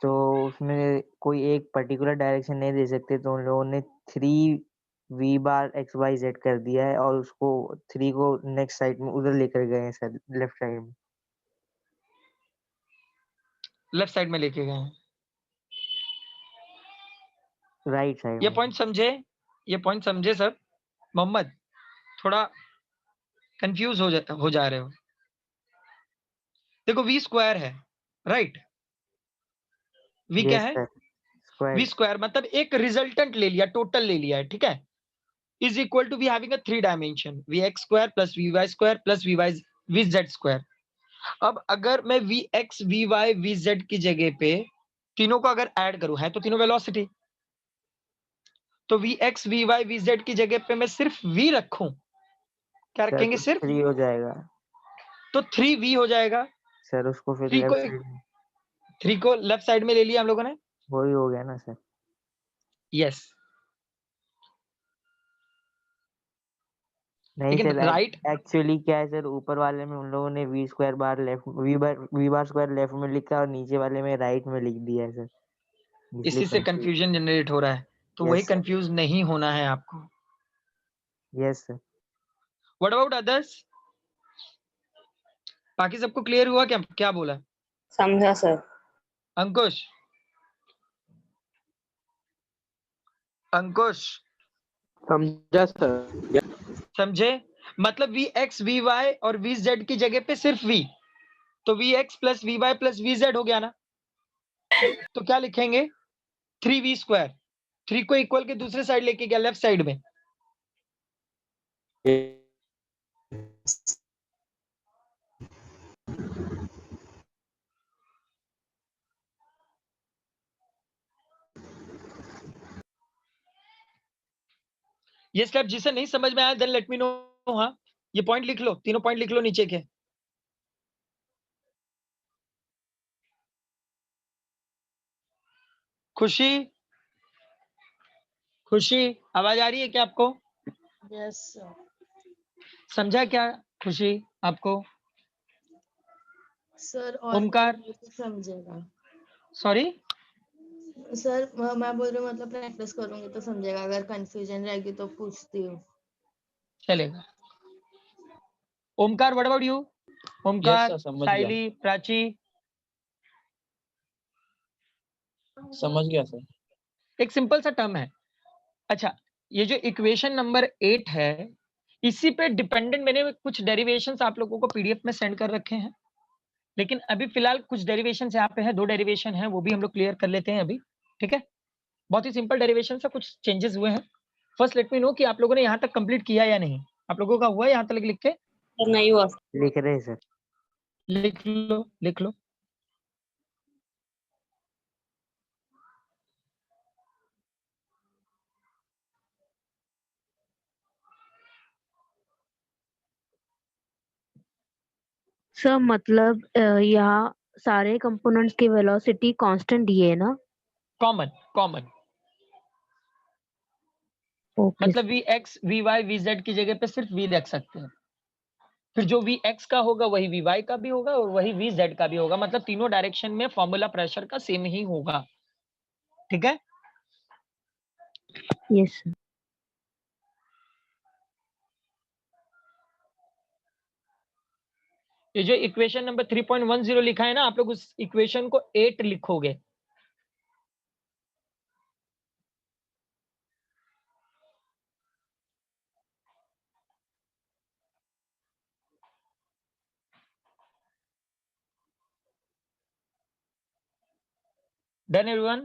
तो उसमें कोई एक पर्टिकुलर डायरेक्शन नहीं दे सकते, तो उन लोगों ने 3v बार एक्स वाई जेड कर दिया है, और उसको 3 को नेक्स्ट साइड में उधर लेकर गए हैं सर, लेफ्ट साइड में। लेफ्ट साइड में लेके गए हैं, राइट साइड ये में। पॉइंट समझे? ये पॉइंट समझे सब? मोहम्मद थोड़ा कंफ्यूज हो जा रहे हो। देखो वी स्क्वायर है, राइट? वी क्या यस है? Sir, V square. स्क्वायर मतलब एक रिजल्टेंट ले लिया, टोटल ले लिया है, ठीक है? Is equal to V having a 3 dimension, V X square plus V Y square plus V Z square. अब अगर मैं V X V Y V Z की जगह पे तीनों को अगर ऐड करूं, है तो तीनों वेलोसिटी, तो V X V Y V Z की जगह पे मैं सिर्फ वी रखूं, क्या सर रखेंगे तो सिर्फ? 3 हो जाएगा तो 3v हो जाएगा। सर, उसको फिर 3 को लेफ्ट साइड में 3 को लेफ्ट साइड में ले लिया हम लोगों ने। वही हो गया ना सर। यस, नहीं लेकिन सर, राइट एक्चुअली क्या है सर, ऊपर वाले में उन लोगों ने V square bar left V bar square left में लिखा और नीचे वाले में राइट में लिख दिया है सर, इसलिए इसी से कंफ्यूज। कंफ्यूजन जनरेट हो रहा है, तो वही यस सर, कंफ्यूज नहीं होना है आपको। Yes sir. What about others? बाकी सबको क्लियर हुआ क्या? क्या बोला समझा सर। अंकुश? अंकुश समझा सर। समझे? मतलब वी एक्स वी वाई और वी जेड की जगह पे सिर्फ वी, तो V X plus V Y plus V Z हो गया ना। तो क्या लिखेंगे? 3v square. 3 को इक्वल के दूसरे साइड लेके गया लेफ्ट साइड में। ये स्टेप जिसे नहीं समझ में आया देन लेट मी नो। हाँ, ये पॉइंट लिख लो, तीनों पॉइंट लिख लो नीचे के। खुशी, खुशी आवाज आ रही है क्या आपको? Yes sir. समझा क्या खुशी आपको? सर और ओमकार, तो समझेगा। सॉरी सर मैं बोल रही हूँ मतलब प्रैक्टिस करूंगी तो समझेगा, अगर कंफ्यूजन रहेगी तो पूछती हूँ। चलेगा। Omkar what about you? Omkar, sir, समझ गया। साइली, प्राची? समझ गया सर। एक सिंपल सा टर्म है। अच्छा, ये जो इक्वेशन नंबर 8 है, इसी पे डिपेंडेंट मैंने कुछ डेरिवेशंस आप लोगों को पीडीएफ में सेंड कर रखे हैं, लेकिन अभी फिलहाल कुछ डेरिवेशंस यहाँ पे है, 2 डेरिवेशन है, वो भी हम लोग क्लियर कर लेते हैं अभी। ठीक है, बहुत ही सिंपल डेरिवेशन से कुछ चेंजेस हुए हैं। फर्स्ट लेट मी नो कि आप लोगों ने यहाँ तक कंप्लीट किया या नहीं। आप लोगों का हुआ यहाँ तक लिख के? सर नहीं हुआ। लिख रहे हैं सर। लिख लो, लिख लो। सर मतलब यहाँ सारे कंपोनेंट्स की वेलोसिटी कांस्टेंट ये है ना? कॉमन कॉमन ओके मतलब V X V Y V Z की जगह पे सिर्फ वी रख सकते हैं। फिर जो वी एक्स का होगा वही वी वाई का भी होगा और वही वी जेड का भी होगा, मतलब तीनों डायरेक्शन में फॉर्मूला प्रेशर का सेम ही होगा। ठीक है, यस सर। ये जो इक्वेशन नंबर 3.10 लिखा है ना, आप लोग उस इक्वेशन को 8 लिखोगे। Done everyone?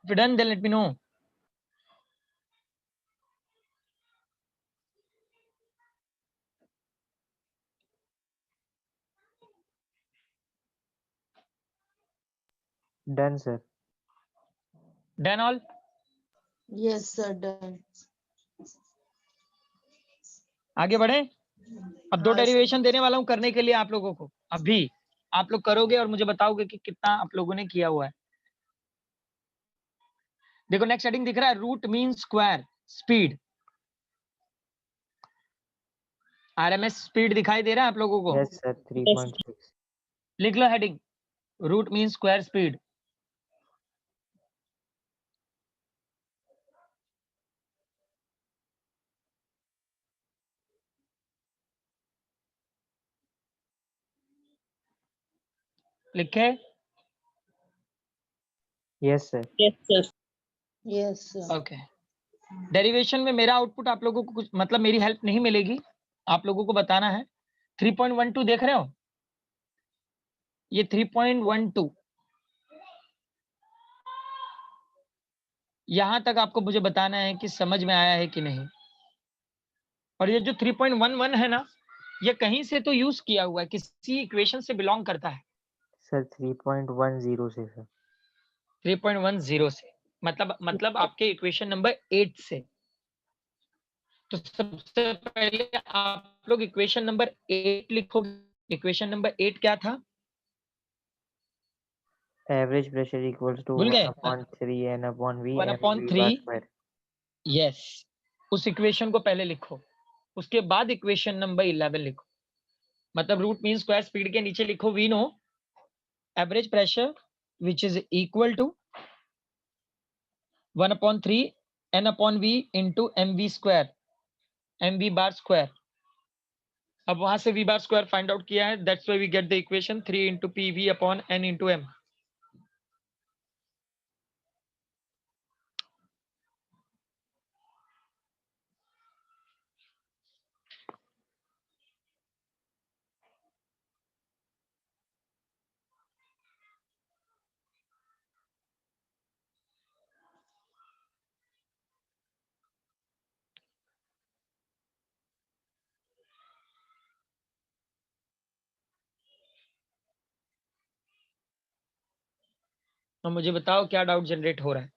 If you're done, then let me know. Done sir. Done all? Yes sir done. आगे बढ़े। अब 2 हाँ डेरिवेशन देने वाला हूं करने के लिए आप लोगों को। अभी आप लोग करोगे और मुझे बताओगे कि कितना आप लोगों ने किया हुआ है। देखो नेक्स्ट हेडिंग दिख रहा है, root mean square speed. RMS speed दिखाई दे रहा है आप लोगों को? Yes sir, 3.6। लिख लो heading, root mean square speed. लिखे? Yes sir. Yes sir. Yes sir. Okay. Derivation में मेरा आउटपुट आप लोगों को कुछ मतलब मेरी हेल्प नहीं मिलेगी, आप लोगों को बताना है। 3.12 देख रहे हो? ये 3.12 यहां तक आपको मुझे बताना है कि समझ में आया है कि नहीं। और ये जो 3.11 है ना, ये कहीं से तो यूज किया हुआ है, किसी इक्वेशन से बिलोंग करता है। सर 3.10 से सर। 3.10 से मतलब आपके इक्वेशन नंबर 8 से। तो सबसे पहले आप लोग इक्वेशन नंबर 8 लिखोगे। इक्वेशन नंबर 8 क्या था? एवरेज प्रेशर इक्वल्स टू भूल 1 गए? Upon 3 n upon v 1 m upon v 3, bar square. Yes, उस इक्वेशन को पहले लिखो, उसके बाद इक्वेशन नंबर 11 लिखो। मतलब रूट मीन स्क्वायर स्पीड के नीचे लिखो we know average pressure which is equal to 1 upon 3 n upon v into M V square, M V bar square. अब वहां से v bar square find out किया है, that's why we get the equation 3 into P V upon n into M. तो मुझे बताओ क्या डाउट जनरेट हो रहा है?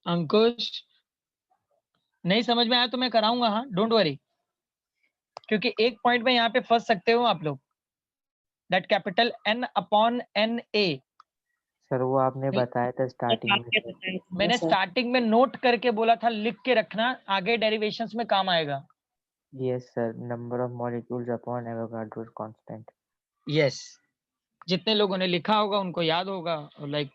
अंकुश, नहीं समझ में आया तो मैं कराऊंगा, हाँ, डोंट वरी। क्योंकि एक पॉइंट में यहाँ पे फंस सकते हो आप लोग, that capital N upon N A. Sir वो आपने बताया था स्टार्टिंग में सर। मैंने स्टार्टिंग में नोट करके बोला था, लिख के रखना, आगे डेरिवेशंस में काम आएगा। Yes sir, number of molecules upon Avogadro's constant. Yes, जितने लोगों ने लिखा होगा उनको याद होगा, लाइक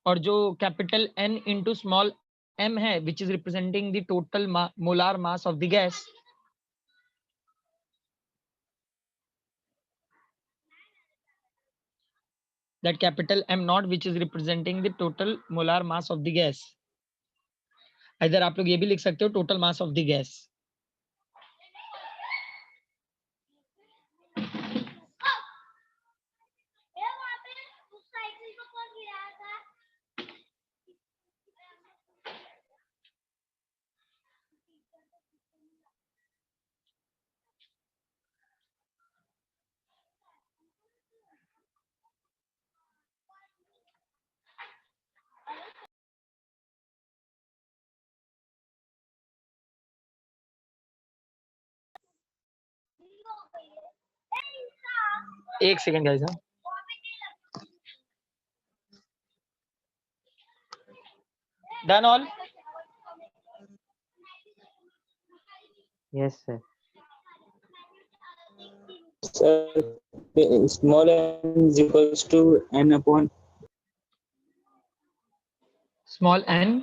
और जो capital N into small m है which is representing the total molar mass of the gas, that capital M naught which is representing the total molar mass of the gas। इधर आप लोग ये भी लिख सकते हो total mass of the gas. एक second guys, done all. Yes sir. Sir, small n is equals to n upon small n,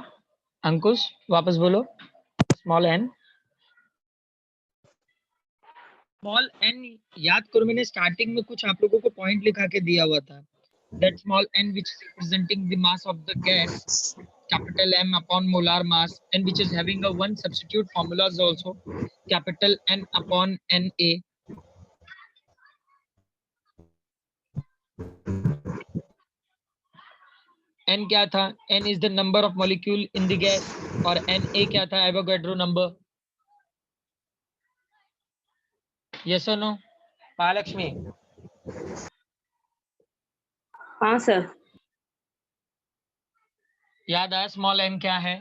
Ankush वापस बोलो, स्मॉल n। स्मॉल n याद करो, मैंने स्टार्टिंग में कुछ आप लोगों को पॉइंट लिखा के दिया हुआ था, that small n which is representing the mass of the gas, capital M upon molar mass, and which is having a one substitute formulas also, capital N upon Na। n क्या था? n is the number of molecule in the gas, और Na क्या था? Avogadro number. yes or no Mahalakshmi? हाँ सर। याद आया स्मॉल n क्या है?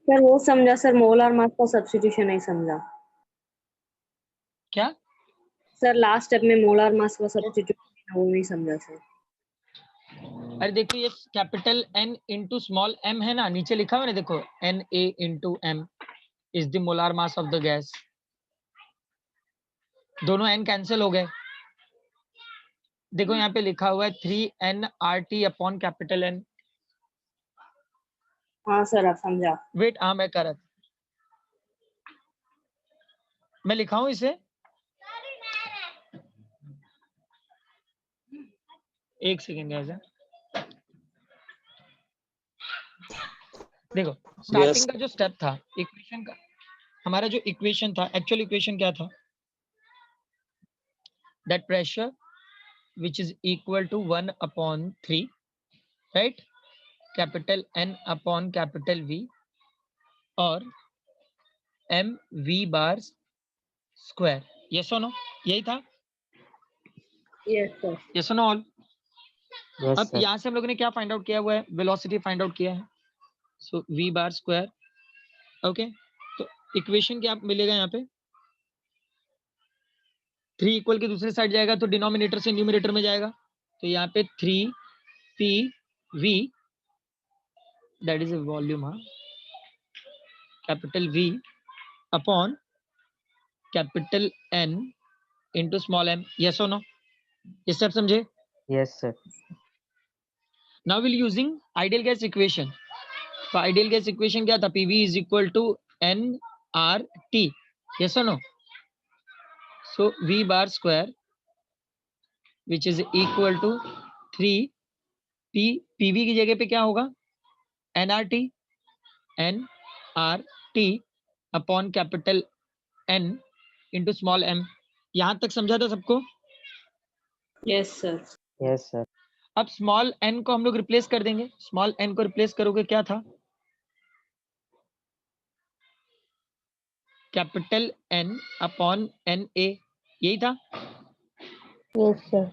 सर वो समझा सर, मोलर मास का सब्स्टिट्यूशन नहीं समझा क्या? सर। लास्ट स्टेप में मोलर मास का सब्स्टिट्यूशन वो नहीं समझा सर। अरे देखो ये capital N into small m है ना, नीचे लिखा हुआ है ना, देखो Na into m is the molar mass of the gas. दोनों n कैंसिल हो गए। देखो यहाँ पे लिखा हुआ है 3nRT अपॉन कैपिटल N। हाँ सर आप समझा। वेट, हाँ मैं कर रहा था, मैं लिखाऊं इसे? एक सेकेंड ऐसा। देखो स्टार्टिंग का जो स्टेप था इक्वेशन का, हमारा जो इक्वेशन था, एक्चुअल इक्वेशन क्या था? That pressure which is equal to 1 upon 3, right? Capital N upon capital V और m v bar square। yes or no? यही था? Yes sir. yes or no all? Yes अब सर। यहाँ से हम लोगों ने क्या फाइंड आउट किया हुआ है? वेलोसिटी फाइंड आउट किया है। सो v bar square, ओके। तो इक्वेशन क्या मिलेगा यहाँ पे? 3 इक्वल के दूसरे साइड जाएगा तो डिनोमिनेटर से न्यूमरेटर में जाएगा, तो यहाँ पे 3pv दैट इज वॉल्यूम, हाँ, capital V upon capital N into small m। yes or no? ये सब समझे? Yes sir. Now will using ideal gas equation. तो आइडियल गैस इक्वेशन क्या था? PV is equal to nRT। yes or no? so V bar square which is equal to 3p, PV की जगह पे क्या होगा? nRT upon capital N into small m। यहां तक समझा था सबको? Yes sir. Yes sir. अब स्मॉल n को हम लोग रिप्लेस कर देंगे। स्मॉल n को रिप्लेस करोगे क्या था? कैपिटल N अपॉन Na, यही था? Yes sir.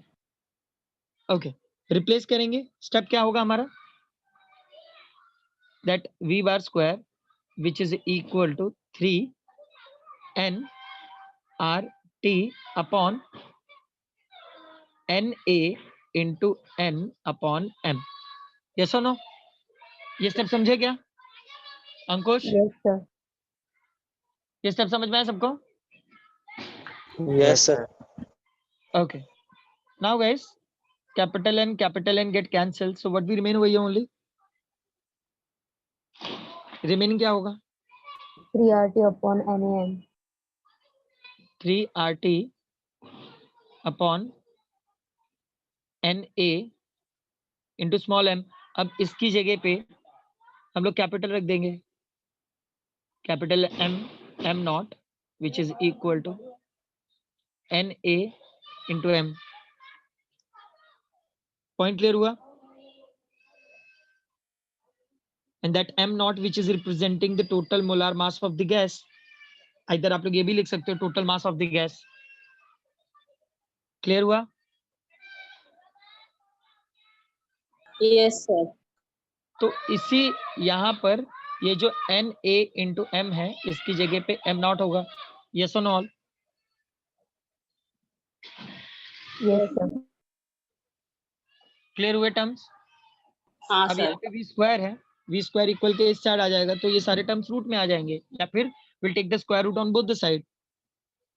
ओके, रिप्लेस करेंगे। स्टेप क्या होगा हमारा? That V bar square which is equal to 3nRT upon Na into n upon m। Yes और नो? ये स्टेप समझे क्या अंकुश? Yes sir. ये स्टेप समझ में आया सबको? Yes sir. Okay. Now guys, capital N get cancelled. So what we remain over here only? Remaining क्या होगा? 3RT upon NAM। 3RT upon NA into small m। अब इसकी जगह पे हम लोग कैपिटल रख देंगे, capital M not which is equal to NA into M। Point clear हुआ? and that m naught which is representing the total molar mass of the gas, इधर आप लोग ये भी लिख सकते हो total mass of the gas। Clear हुआ? Yes sir. तो इसी यहाँ पर ये जो Na इंटू m है इसकी जगह पे m नॉट होगा। yes or no all? Yes sir. Clear हुए टर्म्स? हाँ अब सर। यहाँ पे v स्क्वायर है, v स्क्वायर इक्वल के इस साइड आ जाएगा तो ये सारे टर्म्स रूट में आ जाएंगे, या फिर will take the square root on both the side.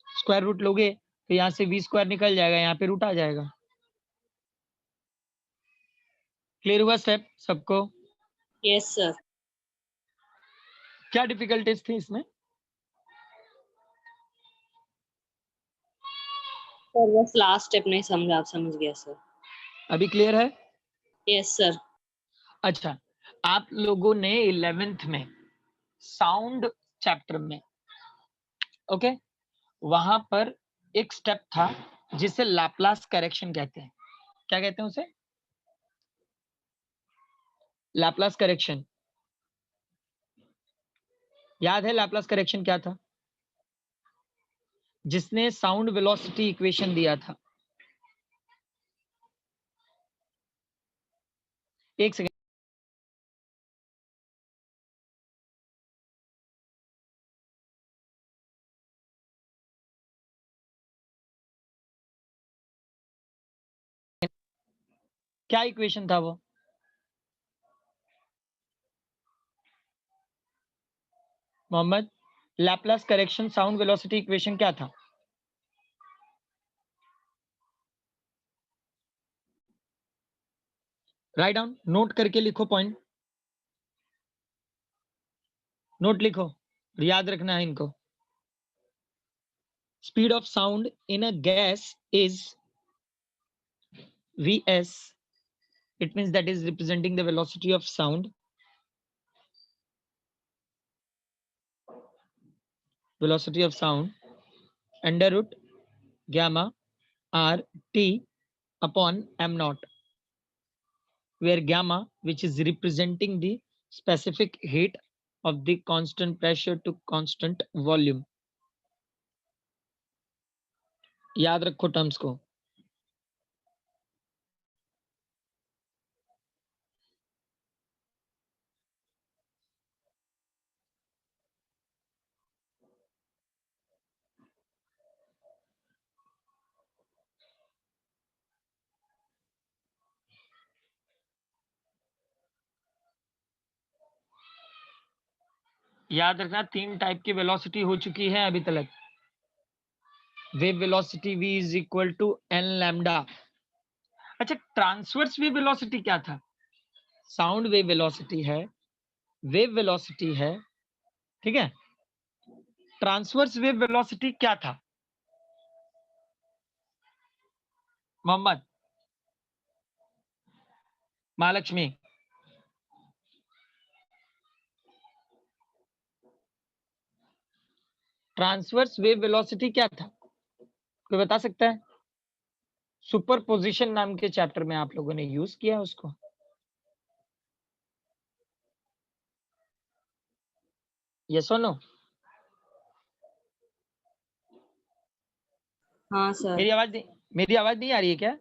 Square root लोगे तो यहाँ से v स्क्वायर निकल जाएगा, यहाँ पे रूट आ जाएगा। क्लियर हुआ स्टेप सबको? Yes sir. क्या डिफिकल्टीज थी इसमें? सर बस लास्ट स्टेप नहीं समझा, आप समझ गया सर। अभी क्लियर है? Yes sir. अच्छा, आप लोगों ने 11th में साउंड चैप्टर में, ओके, वहां पर एक स्टेप था जिसे लैप्लास करेक्शन कहते हैं। क्या कहते हैं उसे? Laplace correction. याद है लैप्लास करेक्शन क्या था? जिसने साउंड वेलोसिटी इक्वेशन दिया था। एक सेकेंड। क्या इक्वेशन था वो? Mohammad, Laplace correction sound velocity equation क्या था? राइट डाउन, नोट करके लिखो, पॉइंट नोट लिखो, याद रखना है इनको। Speed of sound in a gas is Vs. It means that is representing the velocity of sound. Velocity of sound under root gamma r t upon m naught, where gamma, which is representing the specific heat of the constant pressure to constant volume. याद रखो टर्म्स को। याद रखना 3 टाइप की वेलोसिटी हो चुकी है अभी तक। Wave velocity v is equal to n lambda. अच्छा, ट्रांसवर्स वेव वेलोसिटी क्या था? साउंड वेव वेलोसिटी है, वेव वेलोसिटी है, ठीक है। ट्रांसवर्स वेव वेलोसिटी क्या था Mohammed? Mahalakshmi, transverse wave velocity क्या था? कोई बता सकता है? सुपरपोजिशन नाम के चैप्टर में आप लोगों ने यूज किया उसको। यस और नो? हाँ सर। मेरी आवाज नहीं आ रही है क्या?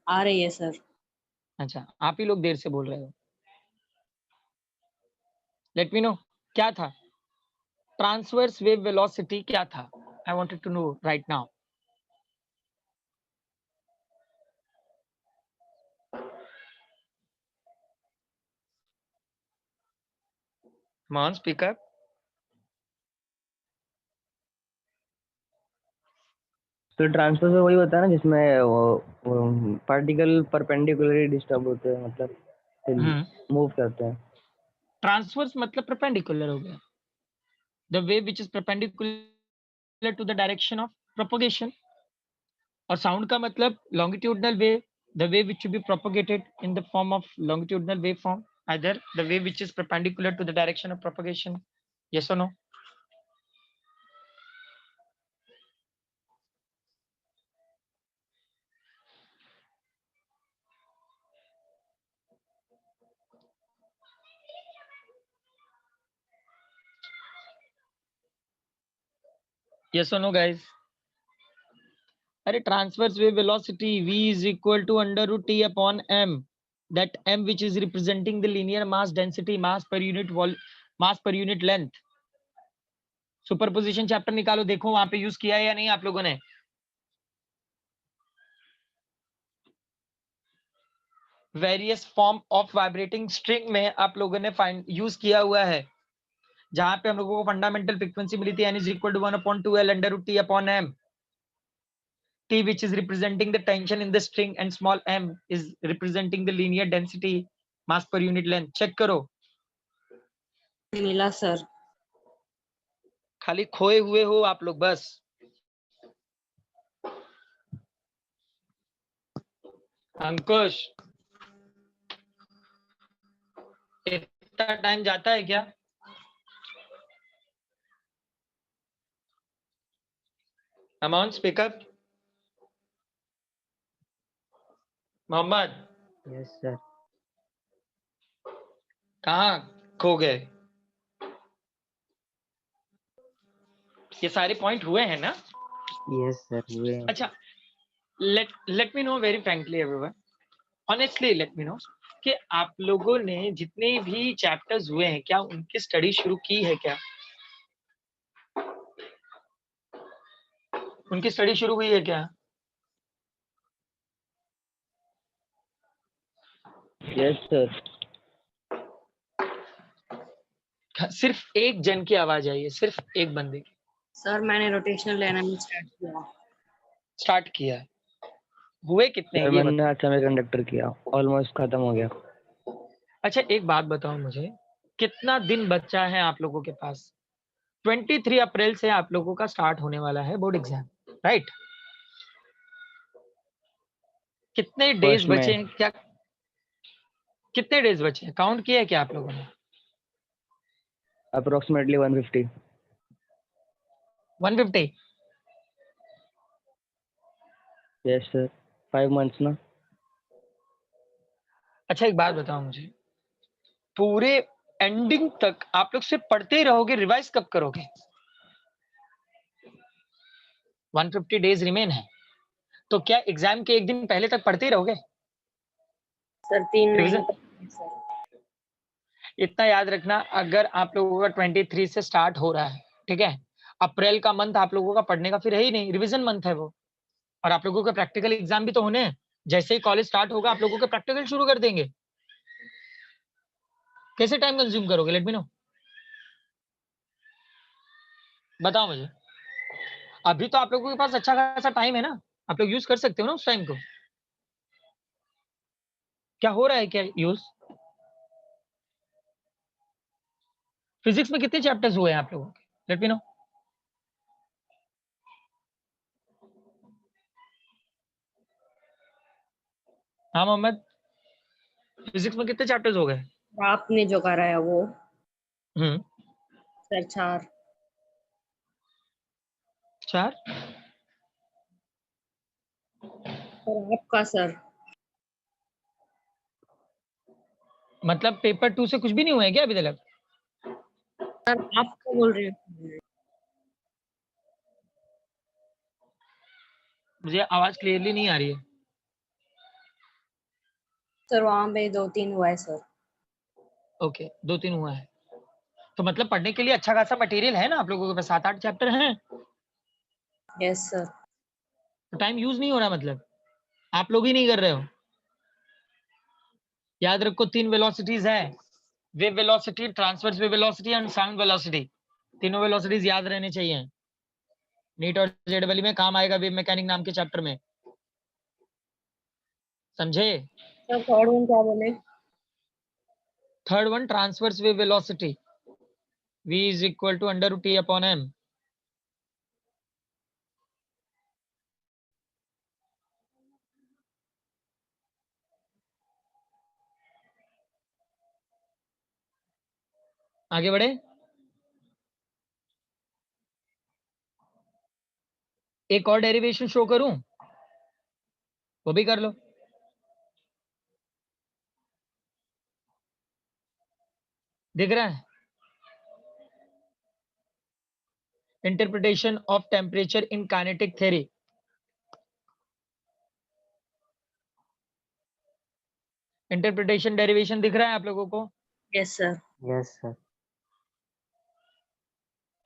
आ रही है सर। अच्छा, आप ही लोग देर से बोल रहे हो। लेट मी नो, क्या था ट्रांसवर्स वेव वेलोसिटी? क्या था? I wanted to know right now. मान स्पीक अप। तो ट्रांसफर से वही होता है ना जिसमें वो पार्टिकल परपेंडिकुलरली डिस्टर्ब होते हैं, मतलब मूव करते हैं। ट्रांसवर्स मतलब परपेंडिकुलर हो गया, the wave which is perpendicular to the direction of propagation. और साउंड का मतलब longitudinal wave, the wave which be propagated in the form of longitudinal wave form, either the wave which is perpendicular to the direction of propagation. Yes or no? Yes or no guys? अरे transverse wave velocity v is equal to under root t upon m, that m which is representing the linear mass density, mass per unit length. Superposition chapter निकालो, देखो वहां पे यूज किया है या नहीं आप लोगों ने। Various form of vibrating string में आप लोगों ने यूज किया हुआ है, जहां पे हम लोगों को फंडामेंटल फ्रीक्वेंसी मिली थी n is equal to 1/2L under root t upon m. T which is representing the tension in the string and small m is representing the linear density, mass per unit length. Check करो। मिला सर। खाली खोए हुए हो आप लोग बस। अंकुश, इतना टाइम जाता है क्या? अमाउंट स्पीकअप। Mohammed, yes sir. कहाँ खो गए? ये सारे पॉइंट हुए हैं ना? यस सर, हुए हैं। अच्छा, let me know very frankly everyone, honestly let me know कि आप लोगों ने जितने भी चैप्टर्स हुए हैं क्या उनकी स्टडी शुरू की है? क्या उनकी स्टडी शुरू हुई है क्या? Yes sir. सिर्फ एक जन की आवाज आई है, सिर्फ एक बंदे की। सर मैंने रोटेशनल लेना भी स्टार्ट किया है। हुए कितने सर ये मैंने बताओ। आज सेमीकंडक्टर किया, ऑलमोस्ट खत्म हो गया। अच्छा एक बात बताओ मुझे, कितना दिन बचा है आप लोगों के पास? 23 अप्रैल से आप लोगों का स्टार्ट होने वाला है बोर्ड एग्जाम, राइट? कितने डेज फर्स्ट में बचे हैं क्या? कितने डेज बचे हैं, काउंट किया है क्या आप लोगों ने? अप्रोक्सीमेटली 150। 150? यस सर, 5 months ना। अच्छा एक बात बताओ मुझे, पूरे एंडिंग तक आप लोग सिर्फ पढ़ते ही रहोगे, रिवाइज कब करोगे? 150 डेज रिमेन है, तो क्या एग्जाम के एक दिन पहले तक पढ़ते ही रहोगे? सर 3 रिवीजन महीने सर। इतना याद रखना, अगर आप लोगों का 23 से स्टार्ट हो रहा है, ठीक है, अप्रैल का मंथ आप लोगों का पढ़ने का फिर है ही नहीं, रिवीजन मंथ है वो। और आप लोगों के प्रैक्टिकल एग्जाम भी तो होने हैं। जैसे ही कॉलेज स्टार्ट होगा आप लोगों के प्रैक्टिकल शुरू कर देंगे। कैसे टाइम कंज्यूम करोगे, लेट मी नो, बताओ मुझे। अभी तो आप लोगों के पास अच्छा खासा टाइम है ना, आप लोग यूज कर सकते हो ना उस टाइम को। क्या हो रहा है क्या यूज? फिजिक्स में कितने चैप्टर्स हुए हैं आप लोगों के, लेट मी नो। हाँ मोहम्मद, फिजिक्स में कितने चैप्टर्स हो गए? आपने जो कराया वो हम्म, सर 4। 4? और आपका सर? मतलब पेपर 2 से कुछ भी नहीं हुआ है क्या अभी तक? सर आपको बोल रहे हैं। मुझे आवाज क्लियरली नहीं आ रही है। सर वहाँ पे 2-3 हुआ है सर। ओके, 2-3 हुआ है, तो मतलब पढ़ने के लिए अच्छा खासा मटेरियल है ना आप लोगों के पास, 7-8 चैप्टर हैं। Yes sir. तो टाइम यूज नहीं हो रहा, मतलब आप लोग ही नहीं कर रहे हो। याद रखो 3 वेलोसिटीज है, wave velocity, transverse wave velocity and sound velocity. तीनों वेलोसिटीज याद रहने चाहिए। नीट और जेडबल में काम आएगा वेव मैकेनिक नाम के चैप्टर में, समझे? सर थर्ड वन क्या बोले? Third one transverse wave velocity, v is equal to under root t upon m। आगे बढ़े, एक और डेरिवेशन शो करूं, वो भी कर लो। दिख रहा है? Interpretation of temperature in kinetic theory. Interpretation derivation दिख रहा है आप लोगों को? Yes sir. Yes sir.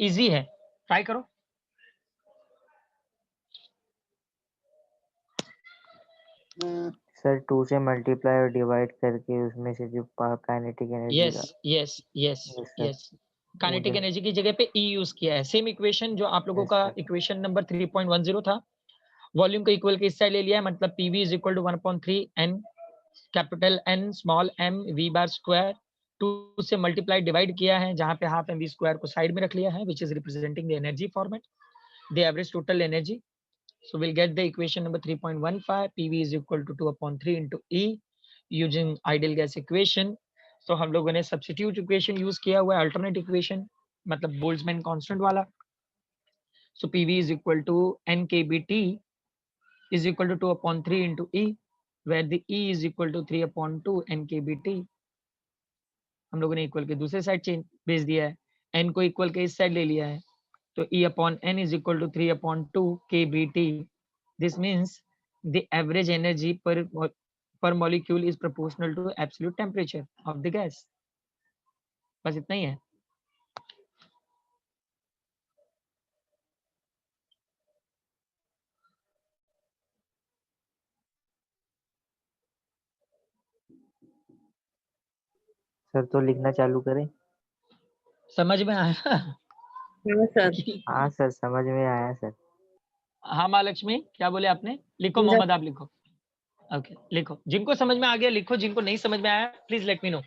Easy है, ट्राई करो। सर 2 से मल्टीप्लाई और डिवाइड करके उसमें से जो काइनेटिक एनर्जी यस का। Yes yes yes sir. Yes, kinetic मुझे एनर्जी की जगह पे ई यूज किया है। सेम इक्वेशन जो आप लोगों यस का सर। इक्वेशन नंबर 3.10 था, वॉल्यूम को इक्वल के इस साइड ले लिया है, मतलब P V is equal to 1/3 N capital N small M V bar square, 2 से मल्टीप्लाई डिवाइड किया है, जहां पे हाफ एम वी स्क्वायर को साइड में रख लिया है, which is representing the energy format, the average total energy. So we'll get the equation number 3.15, PV is equal to 2/3 into E using ideal gas equation। So हम लोगों ने substitute equation use किया हुआ है, alternate equation मतलब बोल्ट्जमैन कांस्टेंट वाला। So PV is equal to NKBT is equal to 2/3 into E, where the E is equal to 3/2 NKBT। हम लोगों ने इक्वल के दूसरे साइड चेंज भेज दिया है, n को इक्वल के इस साइड ले लिया है, तो E upon n is equal to 3/2 kBT। This means the average energy per molecule is proportional to absolute temperature of the gas। बस इतना ही है। सर तो लिखना चालू करें। समझ में आया? हाँ सर। हाँ सर समझ में आया सर। हाँ महालक्ष्मी, क्या बोले आपने? लिखो मोहम्मद, आप लिखो। ओके लिखो, जिनको समझ में आ गया लिखो, जिनको नहीं समझ में आया please let me no.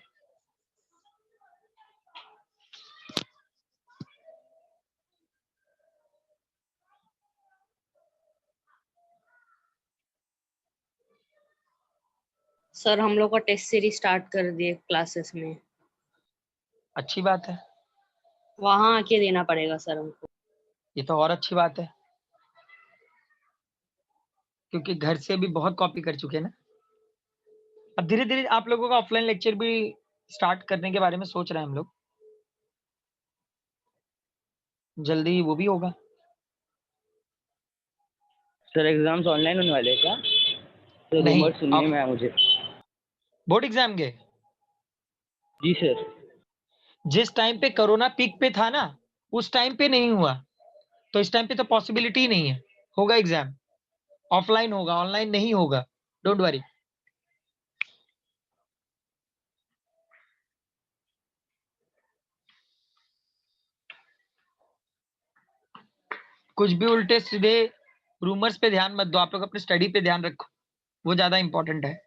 Sir हम लोग का टेस्ट सीरीज स्टार्ट कर दिए क्लासेस में। अच्छी बात है, वहां आके देना पड़ेगा सर हमको। ये तो और अच्छी बात है, क्योंकि घर से भी बहुत कॉपी कर चुके हैं ना। अब धीरे धीरे आप लोगों का ऑफलाइन लेक्चर भी स्टार्ट करने के बारे में सोच रहे हैं हम लोग, जल्दी वो भी होगा। सर एग्जाम्स ऑनलाइन होने वाले हैं क्या? तो नहीं, रूमर सुनने में आया मुझे। बोर्ड एग्जाम के जी सर। जिस टाइम पे कोरोना पीक पे था ना, उस टाइम पे नहीं हुआ, तो इस टाइम पे तो पॉसिबिलिटी ही नहीं है। होगा एग्जाम, ऑफलाइन होगा, ऑनलाइन नहीं होगा, डोंट वरी। कुछ भी उल्टे सीधे रूमर्स पे ध्यान मत दो, आप लोग अपनी स्टडी पे ध्यान रखो, वो ज्यादा इंपॉर्टेंट है।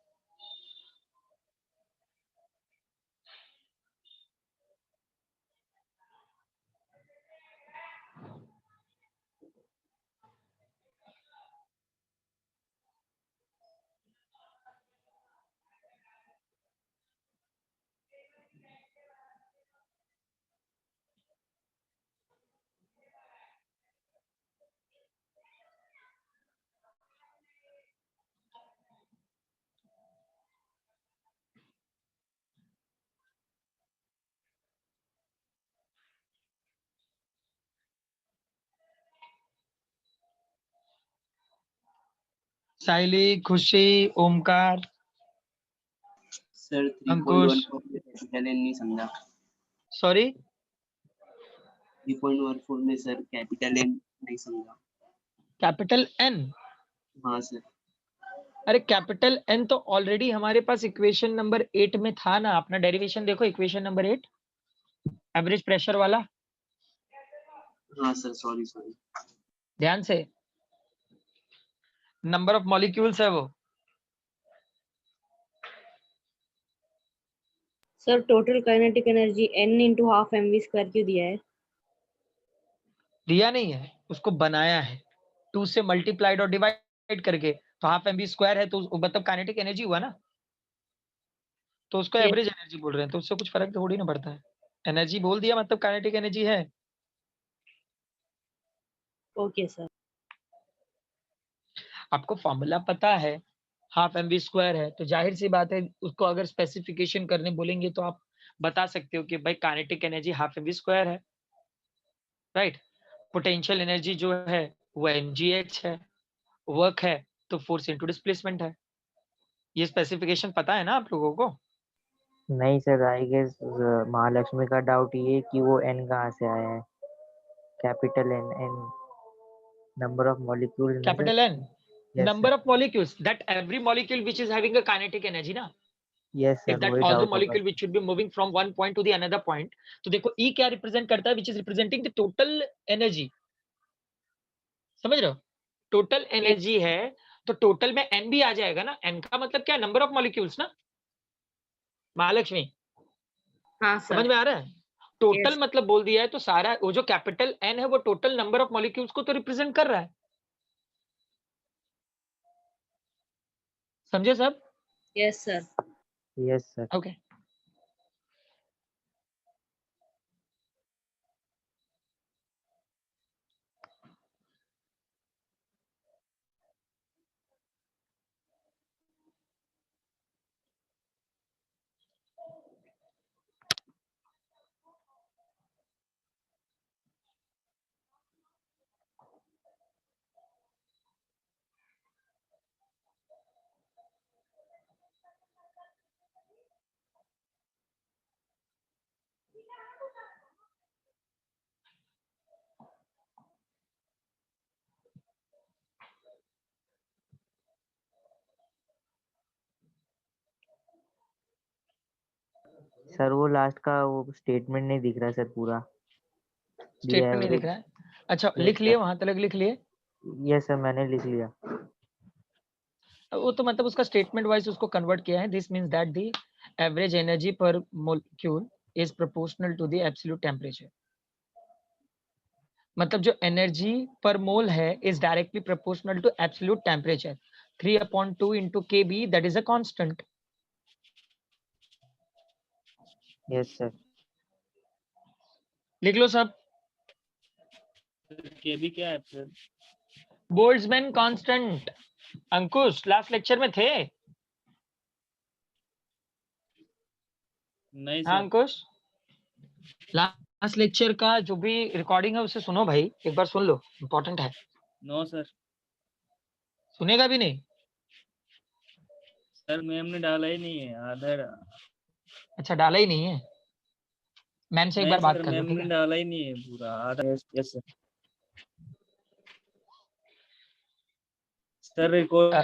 साइली, खुशी, ओमकार, सर अंकुश, 3.14 में कैपिटल एन नहीं समझा। सॉरी 3.14 में सर कैपिटल एन नहीं समझा। Capital N? हाँ सर। अरे कैपिटल एन तो ऑलरेडी हमारे पास इक्वेशन नंबर 8 में था ना, अपना डेरिवेशन देखो, इक्वेशन नंबर 8 एवरेज प्रेशर वाला। हाँ सर सॉरी सॉरी। ध्यान से, नंबर ऑफ मॉलिक्यूल्स है वो। Sir total kinetic energy n into half mv square क्यों दिया है? दिया नहीं है, उसको बनाया है 2 से मल्टीप्लाइड और डिवाइड करके, तो हाफ एम स्क्वायर है तो मतलब काइनेटिक एनर्जी हुआ ना, तो उसको Yes, एवरेज एनर्जी बोल रहे हैं, तो उससे कुछ फर्क थोड़ी ना पड़ता है। एनर्जी बोल दिया मतलब काइनेटिक एनर्जी है। Okay sir. आपको फॉर्मूला पता है, हाफ एम स्क्वायर है, तो जाहिर सी बात है उसको अगर स्पेसिफिकेशन करने बोलेंगे तो आप बता सकते हो कि भाई kinetic energy half M square है, राइट। पोटेंशियल एनर्जी जो है वो mgh है, वर्क है तो फोर्स इनटू डिस्प्लेसमेंट है। ये स्पेसिफिकेशन पता है ना आप लोगों को? नहीं सर, आई गेस महालक्ष्मी का डाउट ये है कि वो एन कहाँ से आया है। Capital N, N number of molecule capital N yes number sir, of molecules, that every molecule which is having a kinetic energy ना, यस if सर that वही all the डाउट होगा। molecule which should be moving from one point to the another point, तो देखो E क्या रिप्रेजेंट करता है, which is representing the total energy, समझ रहे हो? टोटल Yes, एनर्जी है तो टोटल में n भी आ जाएगा ना, n का मतलब क्या, नंबर ऑफ मॉलिक्यूल्स ना महालक्ष्मी, हाँ समझ सर। में आ रहा है? टोटल Yes, मतलब बोल दिया है तो सारा वो जो कैपिटल N है वो टोटल नंबर ऑफ मॉलिक्यूल्स को तो रिप्रेजेंट कर रहा है, समझे सब? yes sir. Yes sir. Okay sir वो लास्ट का वो स्टेटमेंट नहीं दिख रहा सर पूरा। स्टेटमेंट नहीं दिख रहा है? अच्छा लिख लिए, वहां तक लिख लिए? यस सर मैंने लिख लिया। वो तो मतलब उसका स्टेटमेंट वाइज उसको कन्वर्ट किया है। This means that the average energy per molecule is proportional to the absolute temperature. मतलब जो एनर्जी पर मोल है is directly proportional to absolute temperature 3/2 into kb, that is a constant. Yes sir. लिख लो सब। केबी क्या है sir? Boltzmann constant. Ankush last lecture में थे? नहीं हाँ सर। अंकुश, लास्ट लेक्चर का जो भी रिकॉर्डिंग है उसे सुनो भाई, एक बार सुन लो, इम्पोर्टेंट है। No sir. सुनेगा भी नहीं? सर मैम ने डाला ही नहीं है आधार। अच्छा डाला ही नहीं है? मैम से एक बार बात कर लो, मैम ठीक ने है? डाला ही नहीं है पूरा आधार। Yes sir. Sir record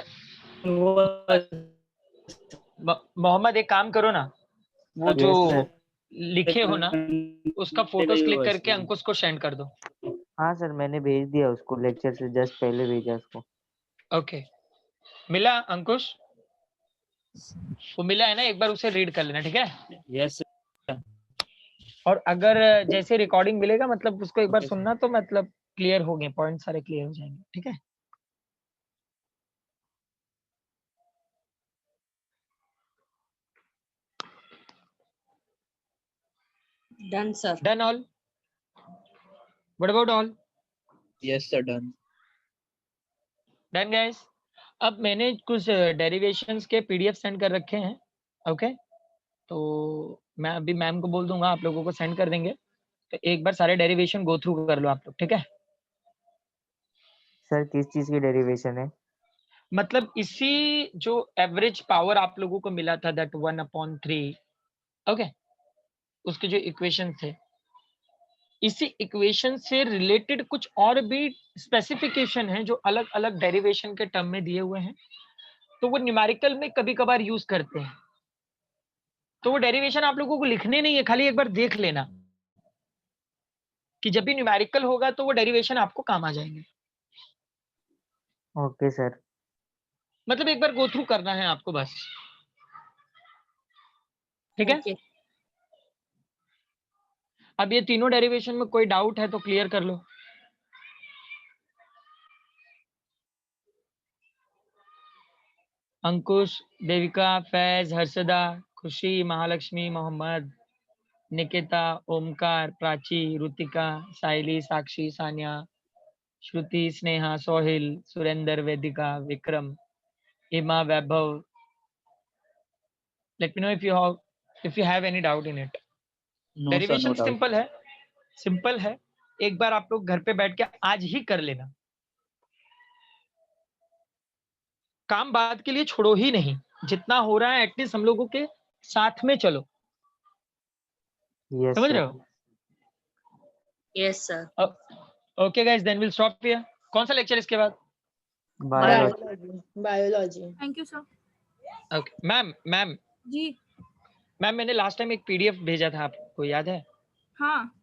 Mohammed एक काम करो ना, वो जो लिखे हो ना उसका फोटोज क्लिक करके अंकुश को सेंड कर दो। हाँ सर मैंने भेज दिया उसको, लेक्चर से जस्ट पहले भेजा उसको। ओके मिला अंकुश? वो मिला है ना, एक बार उसे रीड कर लेना, ठीक है? यस। और अगर जैसे रिकॉर्डिंग मिलेगा मतलब उसको एक बार सुनना, तो मतलब क्लियर हो गए, पॉइंट सारे क्लियर हो जाएंगे, ठीक है? Done sir. Done all? What about all? Yes sir done. Done guys. अब मैंने कुछ डेरिवेशंस के पीडीएफ सेंड कर रखे हैं, ओके? तो मैं अभी मैम को बोल दूंगा, आप लोगों को सेंड कर देंगे, तो एक बार सारे डेरिवेशन गो थ्रू कर लो आप लोग, ठीक है? सर किस चीज की डेरिवेशन है? मतलब इसी जो एवरेज पावर आप लोगों को मिला था, दैट 1/3, ओके, उसके जो इक्वेशन थे, इसी इक्वेशन से रिलेटेड कुछ और भी स्पेसिफिकेशन है जो अलग अलग डेरिवेशन के टर्म में दिए हुए हैं, तो वो न्यूमेरिकल में कभी कभार यूज करते हैं। तो वो डेरिवेशन आप लोगों को लिखने नहीं है, खाली एक बार देख लेना कि जब भी न्यूमेरिकल होगा तो वो डेरिवेशन आपको काम आ जाएंगे। Okay sir. मतलब एक बार गो थ्रू करना है आपको बस, ठीक है? ओके। अब ये तीनों डेरिवेशन में कोई डाउट है तो क्लियर कर लो। अंकुश, देविका, फैज, हर्षदा, खुशी, महालक्ष्मी, मोहम्मद, निकिता, ओमकार, प्राची, रुतिका, साइली, साक्षी, सानिया, श्रुति, Sneha, Sohil, Surendra, Vedika, Vikram, Ima, Vaibhav. Let me know if you have any doubt in it. Derivation simple है, सिंपल है। एक बार आप लोग घर पे बैठ के आज ही कर लेना, काम बाद के लिए छोड़ो ही नहीं, जितना हो रहा है एटलीस्ट हम लोगों के साथ में चलो, यस समझ रहे सर। हो? Yes sir. Okay guys, then will stop here. कौन सा लेक्चर इसके बाद? Biology. Biology. Thank you sir. Okay ma'am ji. Ma'am मैंने लास्ट टाइम एक पीडीएफ भेजा था, आपको याद है? हाँ।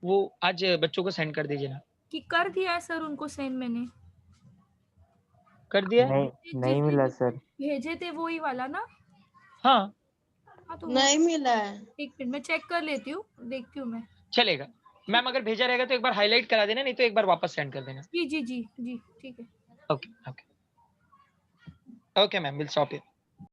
वो आज बच्चों को सेंड कर दीजिए ना। कि कर दिया है सर उनको सेंड मैंने। कर दिया? नहीं मिला सर। भेजे थे वही वाला ना? हाँ। हाँ तो नहीं मिला है। एक मिनट मैं चेक कर लेती हूँ, देखती हूँ मैं। चलेगा मैम, अगर भेजा रहेगा तो एक बार हाईलाइट करा देना, नहीं तो एक बार वापस सेंड कर देना। जी जी जी जी ठीक है। Okay okay okay ma'am, will stop here.